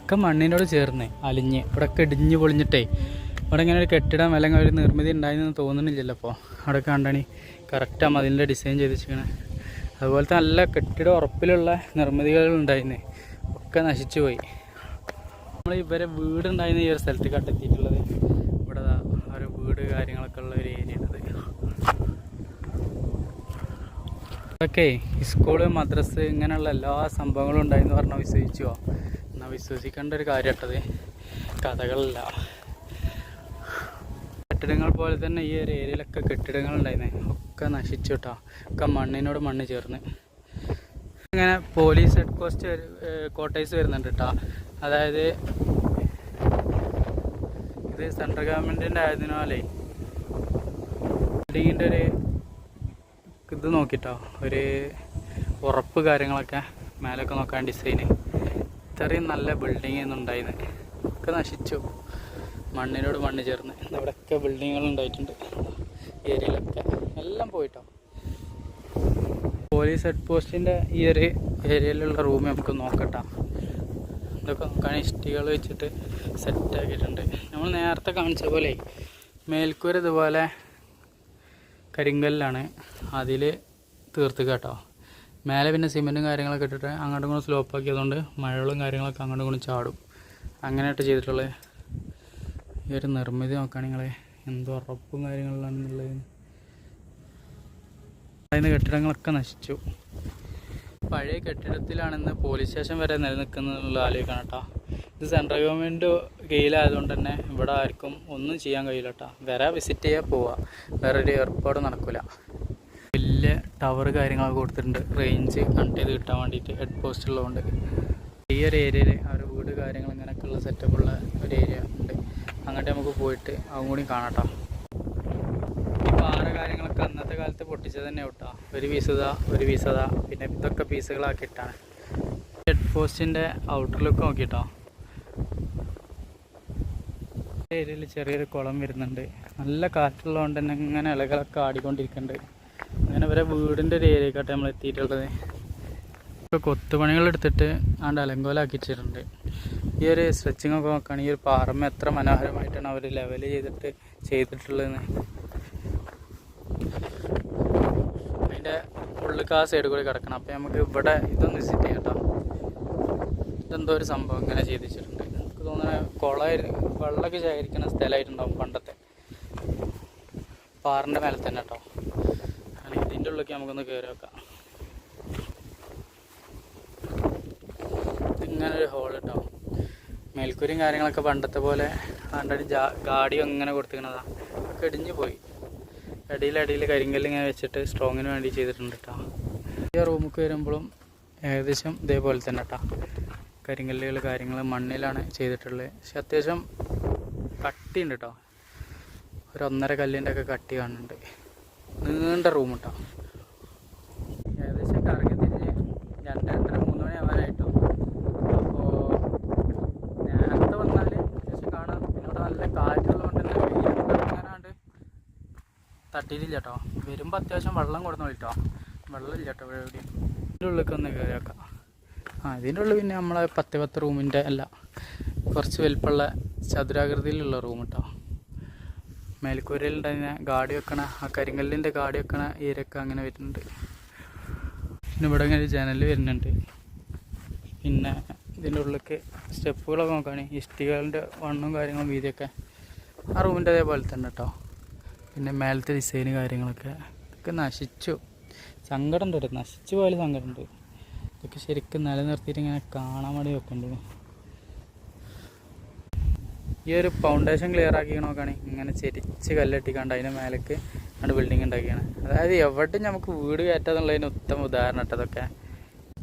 ഒക്കെ മണ്ണിനോട് ചേർന്ന് അലിഞ്ഞ് ഇവിടെയൊക്കെ ഇടിഞ്ഞ് പൊളിഞ്ഞിട്ടേ ഇവിടെ ഇങ്ങനെ ഒരു കെട്ടിടം അല്ലെങ്കിൽ ഒരു നിർമ്മിതി ഉണ്ടായിരുന്നു തോന്നുന്നില്ലല്ലോ. അപ്പോൾ അവിടെ കണ്ടാണ് കറക്റ്റ് ആ മതിലിൻ്റെ ഡിസൈൻ ചെയ്ത് വെച്ചിരിക്കണേ. അതുപോലത്തെ നല്ല കെട്ടിടം ഉറപ്പിലുള്ള നിർമ്മിതികൾ ഉണ്ടായിരുന്നു, ഒക്കെ നശിച്ചു പോയി. നമ്മൾ ഇവരെ വീടുണ്ടായിരുന്ന ഈ ഒരു സ്ഥലത്ത് കണ്ടെത്തിയിട്ടുള്ളത്. ഇവിടെ ഒരു വീട് കാര്യങ്ങളൊക്കെ ഉള്ള ഒരു ഏരിയ ഉള്ളത്. അതൊക്കെ സ്കൂള് മദ്രസ് ഇങ്ങനെയുള്ള എല്ലാ സംഭവങ്ങളും ഉണ്ടായിന്ന് പറഞ്ഞാൽ വിശ്വസിച്ചോ? എന്നാൽ വിശ്വസിക്കേണ്ട ഒരു കാര്യമായിട്ടത് കഥകളല്ല. കെട്ടിടങ്ങൾ പോലെ തന്നെ ഈ ഒരു ഏരിയയിലൊക്കെ കെട്ടിടങ്ങൾ ഉണ്ടായിരുന്നേ ഒക്കെ നശിച്ചു കേട്ടോ. ഒക്കെ മണ്ണിനോട് മണ്ണ് ചേർന്ന്. ഇങ്ങനെ പോലീസ് ഹെഡ് പോസ്റ്റ് ക്വാർട്ടേഴ്സ് വരുന്നുണ്ട് കേട്ടോ. അതായത് ഇത് സെൻട്രൽ ഗവൺമെൻറ്റിൻ്റെ ആയതിനാലേ ബിൽഡിങ്ങിൻ്റെ ഒരു ഇത് നോക്കിട്ടോ, ഒരു ഉറപ്പ് കാര്യങ്ങളൊക്കെ മേലൊക്കെ നോക്കാൻ ഡിസൈന്. ഇത്രയും നല്ല ബിൽഡിംഗ് ഒന്നുണ്ടായിരുന്നു ഒക്കെ നശിച്ചു, മണ്ണിനോട് മണ്ണ് ചേർന്ന്. ഇവിടെയൊക്കെ ബിൽഡിങ്ങുകൾ ഉണ്ടായിട്ടുണ്ട് ഏരിയയിലൊക്കെ, എല്ലാം പോയിട്ടോ. പോലീസ് ഹെഡ് പോസ്റ്റിൻ്റെ ഈ ഒരു ഏരിയയിലുള്ള റൂം നമുക്ക് നോക്കട്ടോ. ഇതൊക്കെ നോക്കാൻ ഇഷ്ടികൾ വെച്ചിട്ട് സെറ്റാക്കിയിട്ടുണ്ട്. നമ്മൾ നേരത്തെ കാണിച്ച പോലെ മേൽക്കൂര ഇതുപോലെ കരിങ്കല്ലാണ്, അതിൽ തീർത്ത് കേട്ടോ. മേലെ പിന്നെ സിമെൻറ്റും കാര്യങ്ങളൊക്കെ ഇട്ടിട്ട് അങ്ങോട്ടും ഇങ്ങോട്ടും സ്ലോപ്പ് ആക്കിയതുകൊണ്ട് മഴകളും കാര്യങ്ങളൊക്കെ അങ്ങോട്ടും ഇങ്ങോട്ടും ചാടും. അങ്ങനെയായിട്ട് ചെയ്തിട്ടുള്ളത്. ഈ ഒരു നിർമ്മിതി നോക്കുകയാണെങ്കിൽ എന്തോ ഉറപ്പും കാര്യങ്ങളിലാണെന്നുള്ളത്. അതിന് കെട്ടിടങ്ങളൊക്കെ നശിച്ചു. പഴയ കെട്ടിടത്തിലാണെന്ന് പോലീസ് സ്റ്റേഷൻ വരെ നിലനിൽക്കുന്നതിനുള്ള ആലോചിക്കണം കേട്ടോ. ഇത് സെൻട്രൽ ഗവൺമെൻറ് കീഴിലായതുകൊണ്ട് തന്നെ ഇവിടെ ആർക്കും ഒന്നും ചെയ്യാൻ കഴിയില്ല കേട്ടോ. വരെ വിസിറ്റ് ചെയ്യാൻ പോവുക, വേറൊരു ഏർപ്പാട് നടക്കില്ല. വലിയ ടവർ കാര്യങ്ങളൊക്കെ കൊടുത്തിട്ടുണ്ട്, റേഞ്ച് കണക്ട് ചെയ്ത് കിട്ടാൻ വേണ്ടിയിട്ട് ഹെഡ് പോസ്റ്റ് ഉള്ളതുകൊണ്ട്. ഈ ഒരു ഏരിയയിൽ ആ ഒരു വീട് കാര്യങ്ങൾ ഇങ്ങനെയൊക്കെയുള്ള സെറ്റപ്പുള്ള ഒരു ഏരിയ ഉണ്ട്. അങ്ങോട്ട് നമുക്ക് പോയിട്ട് അതും കൂടി കാണാം കേട്ടോ. പാറ കാര്യങ്ങളൊക്കെ അന്നത്തെ കാലത്ത് പൊട്ടിച്ചത് തന്നെ കേട്ടോ. ഒരു പീസതാ പിന്നെ ഇതൊക്കെ പീസുകളാക്കിയിട്ടാണ്. ഹെഡ് പോസ്റ്റിൻ്റെ ഔട്ടർ ലുക്ക് നോക്കിട്ടോ. ഏരിയയിൽ ചെറിയൊരു കുളം വരുന്നുണ്ട്. നല്ല കാറ്റുള്ളതുകൊണ്ട് തന്നെ ഇങ്ങനെ ഇലകളൊക്കെ ആടിക്കൊണ്ടിരിക്കുന്നുണ്ട്. അങ്ങനെ വരെ വീടിൻ്റെ ഒരു ഏരിയക്കാട്ടെ നമ്മൾ എത്തിയിട്ടുള്ളത്. ഇപ്പോൾ കൊത്തുപണികൾ എടുത്തിട്ട് ആണ്ട് അലങ്കോലാക്കി വെച്ചിട്ടുണ്ട്. ഈ ഒരു സ്ട്രെച്ചിങ് ഒക്കെ നോക്കുകയാണെങ്കിൽ ഈ ഒരു പാറമ്മ എത്ര മനോഹരമായിട്ടാണ് അവർ ലെവൽ ചെയ്തിട്ടുള്ളതെന്ന്. അതിൻ്റെ ഉള്ളിൽ ആ സൈഡ് കൂടി കിടക്കണം. അപ്പോൾ നമുക്ക് ഇവിടെ ഇതൊന്ന് വിസിറ്റ് ചെയ്യാം കേട്ടോ. ഇതെന്തോ ഒരു സംഭവം ഇങ്ങനെ ചെയ്ത് വെച്ചിട്ടുണ്ട്. എനിക്ക് തോന്നുന്നത് വെള്ളമൊക്കെ ശേഖരിക്കുന്ന സ്ഥലമായിട്ടുണ്ടാവും പണ്ടത്തെ. പാറിൻ്റെ മേലെ തന്നെ കേട്ടോ. ഇതിൻ്റെ ഉള്ളിലേക്ക് നമുക്കൊന്ന് കയറി വെക്കാം. ഇങ്ങനൊരു ഹോൾ കേട്ടോ. മേൽക്കൂരിയും കാര്യങ്ങളൊക്കെ പണ്ടത്തെ പോലെ ആണ്ടടി ഗാഡിയും അങ്ങനെ കൊടുത്തിരിക്കണതാണ്. ഒക്കെ ഇടിഞ്ഞു പോയി. അടിയിൽ കരിങ്കല്ല് ഇങ്ങനെ വെച്ചിട്ട് സ്ട്രോങ്ങിന് വേണ്ടി ചെയ്തിട്ടുണ്ട് കേട്ടോ. ഈ റൂമിലേക്ക് വരുമ്പോഴും ഏകദേശം ഇതേപോലെ തന്നെ കേട്ടോ. കരിങ്കല്ലുകൾ കാര്യങ്ങൾ മണ്ണിലാണ് ചെയ്തിട്ടുള്ളത്. പക്ഷെ അത്യാവശ്യം കട്ടിയുണ്ട് കേട്ടോ. ഒരു 1.5 കല്ലിൻ്റെ ഒക്കെ കട്ടി കാണുന്നുണ്ട്. നീണ്ട റൂം കേട്ടോ. ഏകദേശം കറങ്ങി തിരിഞ്ഞ് 2-3 മണി ആവാനായിട്ടോ. അപ്പോൾ നേരത്തെ വന്നാൽ അത്യാവശ്യം കാണാം. പിന്നെ ഇവിടെ നല്ല കാറ്റുള്ളതുകൊണ്ട് തന്നെ വെയിലങ്ങനാണ്ട് തട്ടിയിട്ടില്ല കേട്ടോ. വരുമ്പോൾ അത്യാവശ്യം വെള്ളം കൊടുന്നു കേട്ടോ. വെള്ളമില്ല കേട്ടോ ഇവിടെ എവിടെയും. ഇതിൻ്റെ ഉള്ളിലേക്ക് ഒന്ന് കയറി വെക്കാം. ഇതിൻ്റെ ഉള്ളിൽ പിന്നെ നമ്മളെ 10 റൂമിൻ്റെ അല്ല, കുറച്ച് വലിപ്പമുള്ള ചതുരാകൃതിയിലുള്ള റൂം കേട്ടോ. മേൽക്കൂരയിലുണ്ടായിരുന്ന ഗാഡി വെക്കണ ആ കരിങ്കല്ലിൻ്റെ ഗാഡി വെക്കണ ഏരിയൊക്കെ അങ്ങനെ വരുന്നുണ്ട്. പിന്നെ ഇവിടെ ഇങ്ങനെ ജനൽ വരുന്നുണ്ട്. പിന്നെ ഇതിൻ്റെ ഉള്ളിലേക്ക് സ്റ്റെപ്പുകളൊക്കെ നോക്കുകയാണെങ്കിൽ ഇഷ്ടികളുടെ വണ്ണും കാര്യങ്ങളും വീതിയൊക്കെ ആ റൂമിൻ്റെ അതേപോലെ തന്നെ കേട്ടോ. പിന്നെ മേലത്തെ ഡിസൈന് കാര്യങ്ങളൊക്കെ ഇതൊക്കെ നശിച്ചു. സങ്കടമുണ്ട് കേട്ടോ. നശിച്ചു പോയാലും സങ്കടമുണ്ട്. ഇതൊക്കെ ശരിക്കും നിലനിർത്തിയിട്ട് ഇങ്ങനെ കാണാൻ വേണ്ടി വെക്കേണ്ടത്. ഈ ഒരു ഫൗണ്ടേഷൻ ക്ലിയർ ആക്കി നോക്കുകയാണെങ്കിൽ ഇങ്ങനെ ചെരിച്ച് കല്ലെട്ടിക്കാണ്ട് അതിൻ്റെ മേലേക്ക് രണ്ട് ബിൽഡിങ് ഉണ്ടാക്കിയാണ്. അതായത് എവിടെ നമുക്ക് വീട് കയറ്റാന്നുള്ളതിന് ഉത്തമ ഉദാഹരണം കേട്ടോ. അതൊക്കെ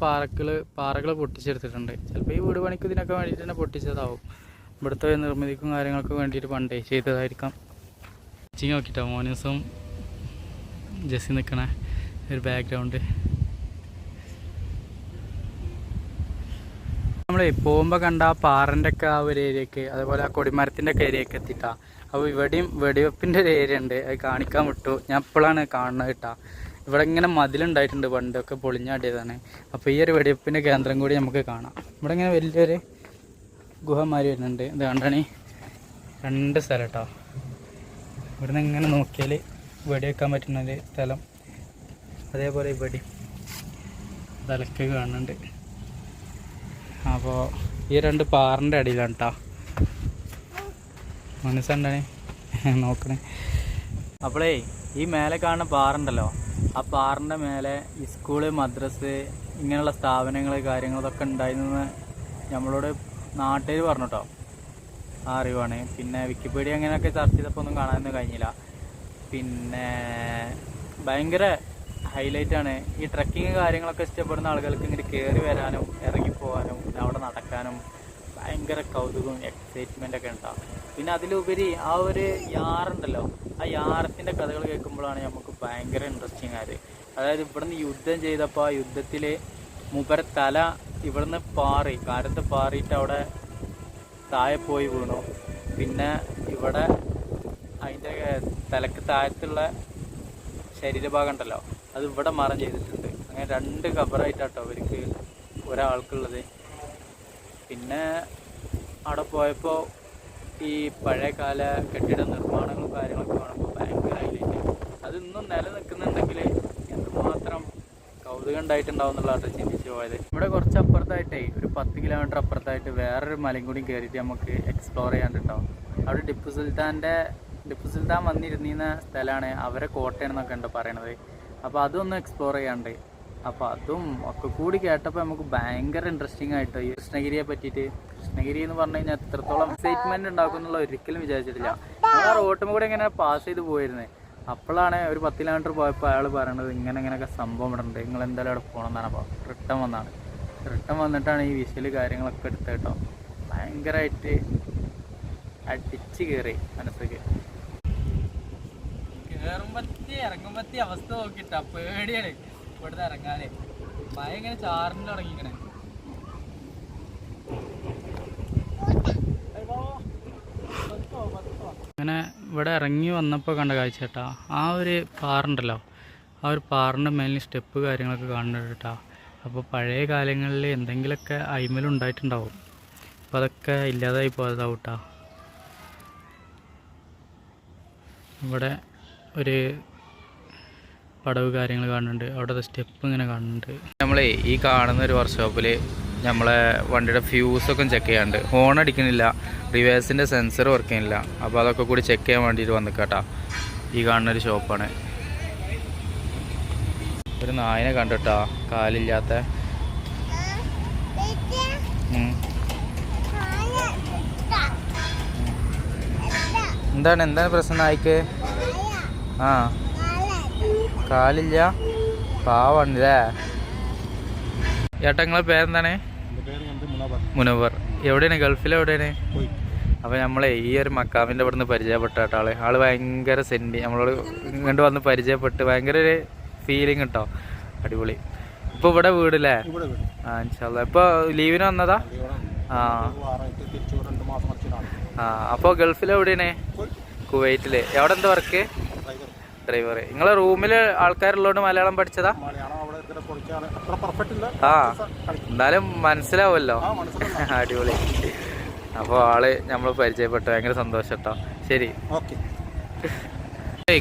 പാറകൾ പൊട്ടിച്ചെടുത്തിട്ടുണ്ട്. ചിലപ്പോൾ ഈ വീട് പണിക്ക് ഇതിനൊക്കെ വേണ്ടിയിട്ട് തന്നെ പൊട്ടിച്ചതാവും. ഇവിടുത്തെ നിർമ്മിതിക്കും കാര്യങ്ങൾക്കും വേണ്ടിയിട്ട് പണ്ടേ ചെയ്തതായിരിക്കാം. സ്റ്റിച്ചിങ് നോക്കിയിട്ടോ. മോനൂസും ജെസ്സി നിൽക്കണ ഒരു ബാക്ക്ഗ്രൗണ്ട്. നമ്മൾ പോകുമ്പോൾ കണ്ട ആ പാറൻ്റെ ഒക്കെ ആ ഒരു ഏരിയക്ക്, അതുപോലെ ആ കൊടിമരത്തിൻ്റെ ഒക്കെ ഏരിയക്ക് എത്തിയിട്ടാ. അപ്പോൾ ഇവിടെയും വെടിവെപ്പിൻ്റെ ഒരു ഏരിയ ഉണ്ട്. അത് കാണിക്കാൻ വിട്ടു. ഞാൻ ഇപ്പോഴാണ് കാണുന്നത് കേട്ടോ. ഇവിടെ ഇങ്ങനെ മതിലുണ്ടായിട്ടുണ്ട്, പണ്ടൊക്കെ പൊളിഞ്ഞാടിയതാണ്. അപ്പോൾ ഈ ഒരു വെടിവെപ്പിൻ്റെ കേന്ദ്രം കൂടി നമുക്ക് കാണാം. ഇവിടെ ഇങ്ങനെ വലിയൊരു ഗുഹമാരി വരുന്നുണ്ട്. ഇത് കണ്ടാണ് 2 സ്ഥലം കേട്ടോ. ഇവിടുന്ന് ഇങ്ങനെ നോക്കിയാൽ വെടിവെക്കാൻ പറ്റുന്ന ഒരു സ്ഥലം. അതേപോലെ ഇവിടെ തലക്ക് കാണുന്നുണ്ട്. അപ്പോൾ ഈ 2 പാറിൻ്റെ അടിയിലാണ് കേട്ടോ. മനസ്സുണ്ടാണേ നോക്കണേ. അപ്പോളേ ഈ മേലെ കാണുന്ന പാറുണ്ടല്ലോ, ആ പാറിൻ്റെ മേലെ ഈ സ്കൂള്, മദ്രസ്, ഇങ്ങനെയുള്ള സ്ഥാപനങ്ങൾ, കാര്യങ്ങളൊക്കെ ഉണ്ടായിരുന്നെന്ന് നമ്മളോട് നാട്ടുകാർ പറഞ്ഞു കേട്ടോ. ആ അറിവാണ്. പിന്നെ വിക്കിപീഡിയ അങ്ങനെയൊക്കെ സെർച്ച് ചെയ്തപ്പോൾ ഒന്നും കാണാനൊന്നും കഴിഞ്ഞില്ല. പിന്നെ ഭയങ്കര ഹൈലൈറ്റാണ്. ഈ ട്രക്കിങ് കാര്യങ്ങളൊക്കെ ഇഷ്ടപ്പെടുന്ന ആളുകൾക്ക് ഇങ്ങനെ കയറി വരാനും ഇറങ്ങിപ്പോകാനും അവിടെ നടക്കാനും ഭയങ്കര കൗതുകവും എക്സൈറ്റ്മെൻ്റ് ഒക്കെ ഉണ്ടാവും. പിന്നെ അതിലുപരി ആ ഒരു യാറുണ്ടല്ലോ, ആ യാറത്തിൻ്റെ കഥകൾ കേൾക്കുമ്പോഴാണ് നമുക്ക് ഭയങ്കര ഇൻട്രസ്റ്റിംഗ് ആയത്. അതായത് ഇവിടുന്ന് യുദ്ധം ചെയ്തപ്പോൾ ആ യുദ്ധത്തിൽ മൂപ്പര തല ഇവിടുന്ന് കാരത്ത് പാറിയിട്ട് അവിടെ താഴെ പോയി വീണു. പിന്നെ ഇവിടെ അതിൻ്റെ തലക്ക് താഴത്തുള്ള ശരീരഭാഗം ഉണ്ടല്ലോ, അത് ഇവിടെ മറം ചെയ്തിട്ടുണ്ട്. അങ്ങനെ 2 കബറായിട്ടാട്ടോ അവർക്ക് ഒരാൾക്കുള്ളത്. പിന്നെ അവിടെ പോയപ്പോൾ ഈ പഴയകാല കെട്ടിട നിർമ്മാണങ്ങളും കാര്യങ്ങളൊക്കെ കാണുമ്പോൾ ഭയങ്കര ഹൈലൈറ്റ്. അതിന്നും നിലനിൽക്കുന്നുണ്ടെങ്കിൽ എന്തുമാത്രം കൗതുകം ഉണ്ടായിട്ടുണ്ടാവും എന്നുള്ളതാണ് ചിന്തിച്ച് പോയത്. ഇവിടെ കുറച്ച് അപ്പുറത്തായിട്ടേ ഒരു 10 കിലോമീറ്റർ അപ്പുറത്തായിട്ട് വേറൊരു മലയും കൂടി കയറിയിട്ട് നമുക്ക് എക്സ്പ്ലോർ ചെയ്യാണ്ടിട്ടാവും. അവിടെ ടിപ്പു സുൽത്താൻ വന്നിരുന്ന സ്ഥലമാണ്, അവരെ കോട്ടയാണെന്നൊക്കെ ഉണ്ട് പറയണത്. അപ്പോൾ അതൊന്നും എക്സ്പ്ലോർ ചെയ്യാണ്ട്, അപ്പോൾ അതും ഒക്കെ കൂടി കേട്ടപ്പോൾ നമുക്ക് ഭയങ്കര ഇൻട്രസ്റ്റിംഗ് ആയിട്ടോ ഈ കൃഷ്ണഗിരിയെ പറ്റിയിട്ട്. കൃഷ്ണഗിരി എന്ന് പറഞ്ഞു കഴിഞ്ഞാൽ എത്രത്തോളം എക്സൈറ്റ്മെൻറ്റ് ഉണ്ടാക്കും എന്നുള്ള ഒരിക്കലും വിചാരിച്ചിട്ടില്ല. നമ്മൾ ആ റോട്ടും കൂടെ ഇങ്ങനെ പാസ് ചെയ്ത് പോയിരുന്നത്. അപ്പോഴാണ് ഒരു 10 കിലോമീറ്റർ പോയപ്പോൾ അയാൾ പറയണത് ഇങ്ങനെയൊക്കെ സംഭവം ഇവിടെ ഉണ്ട്, നിങ്ങൾ എന്തായാലും അവിടെ പോകണം എന്നാണ്. അപ്പോൾ റിട്ടേൺ വന്നിട്ടാണ് ഈ വിഷ്വൽ കാര്യങ്ങളൊക്കെ എടുത്തത് കേട്ടോ. ഭയങ്കരമായിട്ട് അടിച്ച് കയറി മനസ്സിലേക്ക്. കയറുമ്പത്തി ഇറങ്ങുമ്പത്തി അവസ്ഥ നോക്കിട്ടാ പേടിയാണ് ഇവിടുന്ന് ഇറങ്ങാനേ. ഭയങ്കര ചാറിന് തുടങ്ങിക്കണേ. അങ്ങനെ ഇവിടെ ഇറങ്ങി വന്നപ്പോൾ കണ്ട കാഴ്ച കേട്ടാ, ആ ഒരു പാറുണ്ടല്ലോ, ആ ഒരു പാറിൻ്റെ മേലിൽ സ്റ്റെപ്പ് കാര്യങ്ങളൊക്കെ കാണുന്നുണ്ട് കേട്ടോ. അപ്പോൾ പഴയ കാലങ്ങളിൽ എന്തെങ്കിലുമൊക്കെ അയിമലുണ്ടായിട്ടുണ്ടാവും. അപ്പോൾ അതൊക്കെ ഇല്ലാതായി പോയതാവും കേട്ടോ. ഇവിടെ ഒരു പടവ് കാര്യങ്ങൾ കാണുന്നുണ്ട്, അവിടെ സ്റ്റെപ്പ് ഇങ്ങനെ കാണുന്നുണ്ട്. നമ്മളെ ഈ കാണുന്ന ഒരു വർക്ക്ഷോപ്പിൽ നമ്മളെ വണ്ടിയുടെ ഫ്യൂസൊക്കെ ചെക്ക് ചെയ്യാണ്ട്, ഹോൺ അടിക്കുന്നില്ല, റിവേഴ്സിൻ്റെ സെൻസർ വർക്ക് ചെയ്യുന്നില്ല. അപ്പോൾ അതൊക്കെ കൂടി ചെക്ക് ചെയ്യാൻ വേണ്ടിയിട്ട് വന്നിക്കാട്ടാ. ഈ കാണുന്നൊരു ഷോപ്പാണ്. ഒരു നായനെ കണ്ടിട്ടാ, കാലില്ലാത്ത. എന്താണ് പ്രശ്നം നായിക്ക്? ആ കാലില്ല, പാവണ്ടല്ലേ. ചേട്ടാ നിങ്ങളെ പേരെന്താണ്? മുനവർ. എവിടെയാണ്? ഗൾഫിലെവിടെയാണ്? അപ്പോൾ നമ്മളെ ഈ ഒരു മക്കാമിൻ്റെ ഇവിടെ നിന്ന് പരിചയപ്പെട്ട ആള്. ആള് ഭയങ്കര നമ്മളോട് ഇങ്ങോട്ട് വന്ന് പരിചയപ്പെട്ട് ഭയങ്കര ഒരു ഫീലിംഗ് കേട്ടോ. അടിപൊളി. ഇപ്പോൾ ഇവിടെ വീടല്ലേ? ആ ഇൻഷാല്ലാ. ഇപ്പോൾ ലീവിന് വന്നതാ? ആ ആ. അപ്പോൾ ഗൾഫിലെവിടെയാണ്? കുവൈറ്റിൽ. എവിടെ എന്താ വർക്ക്? ഡ്രൈവർ. നിങ്ങളെ റൂമിൽ ആൾക്കാരുള്ളതുകൊണ്ട് മലയാളം പഠിച്ചതാ? ആ എന്തായാലും മനസ്സിലാവുമല്ലോ. അടിപൊളി. അപ്പോൾ ആള് നമ്മൾ പരിചയപ്പെട്ടു, ഭയങ്കര സന്തോഷം കേട്ടോ. ശരി,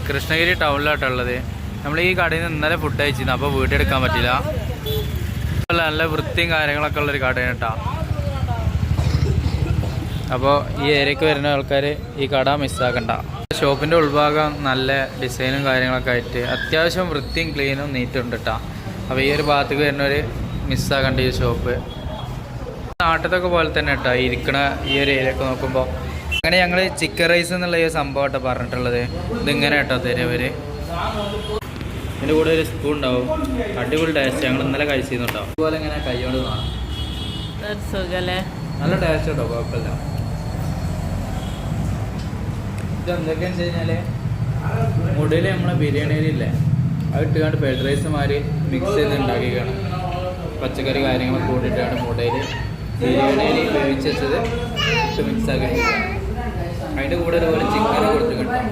കൃഷ്ണഗിരി ടൗണിലാട്ടുള്ളത്. നമ്മൾ ഈ കടയിൽ നിന്ന് ഇന്നലെ ഫുഡ് കഴിച്ചിരുന്നു, അപ്പോൾ വീട്ടിൽ എടുക്കാൻ പറ്റില്ല. നല്ല വൃത്തിയും കാര്യങ്ങളൊക്കെ ഉള്ളൊരു കടയാണ് കേട്ടോ. അപ്പോൾ ഈ ഏരിയക്ക് വരുന്ന ആൾക്കാർ ഈ കട മിസ്സാക്കണ്ട. ഷോപ്പിൻ്റെ ഉൾഭാഗം നല്ല ഡിസൈനും കാര്യങ്ങളൊക്കെ ആയിട്ട് അത്യാവശ്യം വൃത്തിയും ക്ലീനും നീറ്റും ഉണ്ട് കേട്ടോ. അപ്പോൾ ഈ ഒരു ഭാഗത്തേക്ക് വരുന്നവർ മിസ്സാക്കണ്ട ഈ ഷോപ്പ്. നാട്ടിലൊക്കെ പോലെ തന്നെ കേട്ടോ ഇരിക്കണ ഈ ഒരു ഏരിയയൊക്കെ നോക്കുമ്പോൾ. അങ്ങനെ ഞങ്ങൾ ചിക്കൻ റൈസ് എന്നുള്ള ഈ സംഭവം കേട്ടോ പറഞ്ഞിട്ടുള്ളത്. ഇതിങ്ങനെ കേട്ടോ തരുവർ. ഇതിൻ്റെ കൂടെ ഒരു സ്പൂൺ ഉണ്ടാവും. അടിപൊളി ടേസ്റ്റ്. ഞങ്ങൾ ഇന്നലെ കഴിച്ചിരുന്നു കേട്ടോ. അതുപോലെ ഇങ്ങനെ കൈകൊണ്ട് കാണാം. നല്ല ടേസ്റ്റ് കേട്ടോ, കുഴപ്പമില്ല. ഇതെന്തൊക്കെയാണെന്ന് വെച്ച് കഴിഞ്ഞാൽ മുടയിൽ നമ്മളെ ബിരിയാണിയിലില്ലേ, അത് ഇട്ടുകൊണ്ട് ഫ്രൈഡ് റൈസ് മാതിരി മിക്സ് ചെയ്ത് ഉണ്ടാക്കിയാണ്. പച്ചക്കറി കാര്യങ്ങളൊക്കെ കൂട്ടിയിട്ടാണ് മുടയിൽ ബിരിയാണിയിൽ വേവിച്ച് വെച്ചത് ഇട്ട് മിക്സ് ആക്കി. അതിൻ്റെ കൂടെ ഒരുപോലെ ചിക്കൻ കൊടുത്ത് കിട്ടും.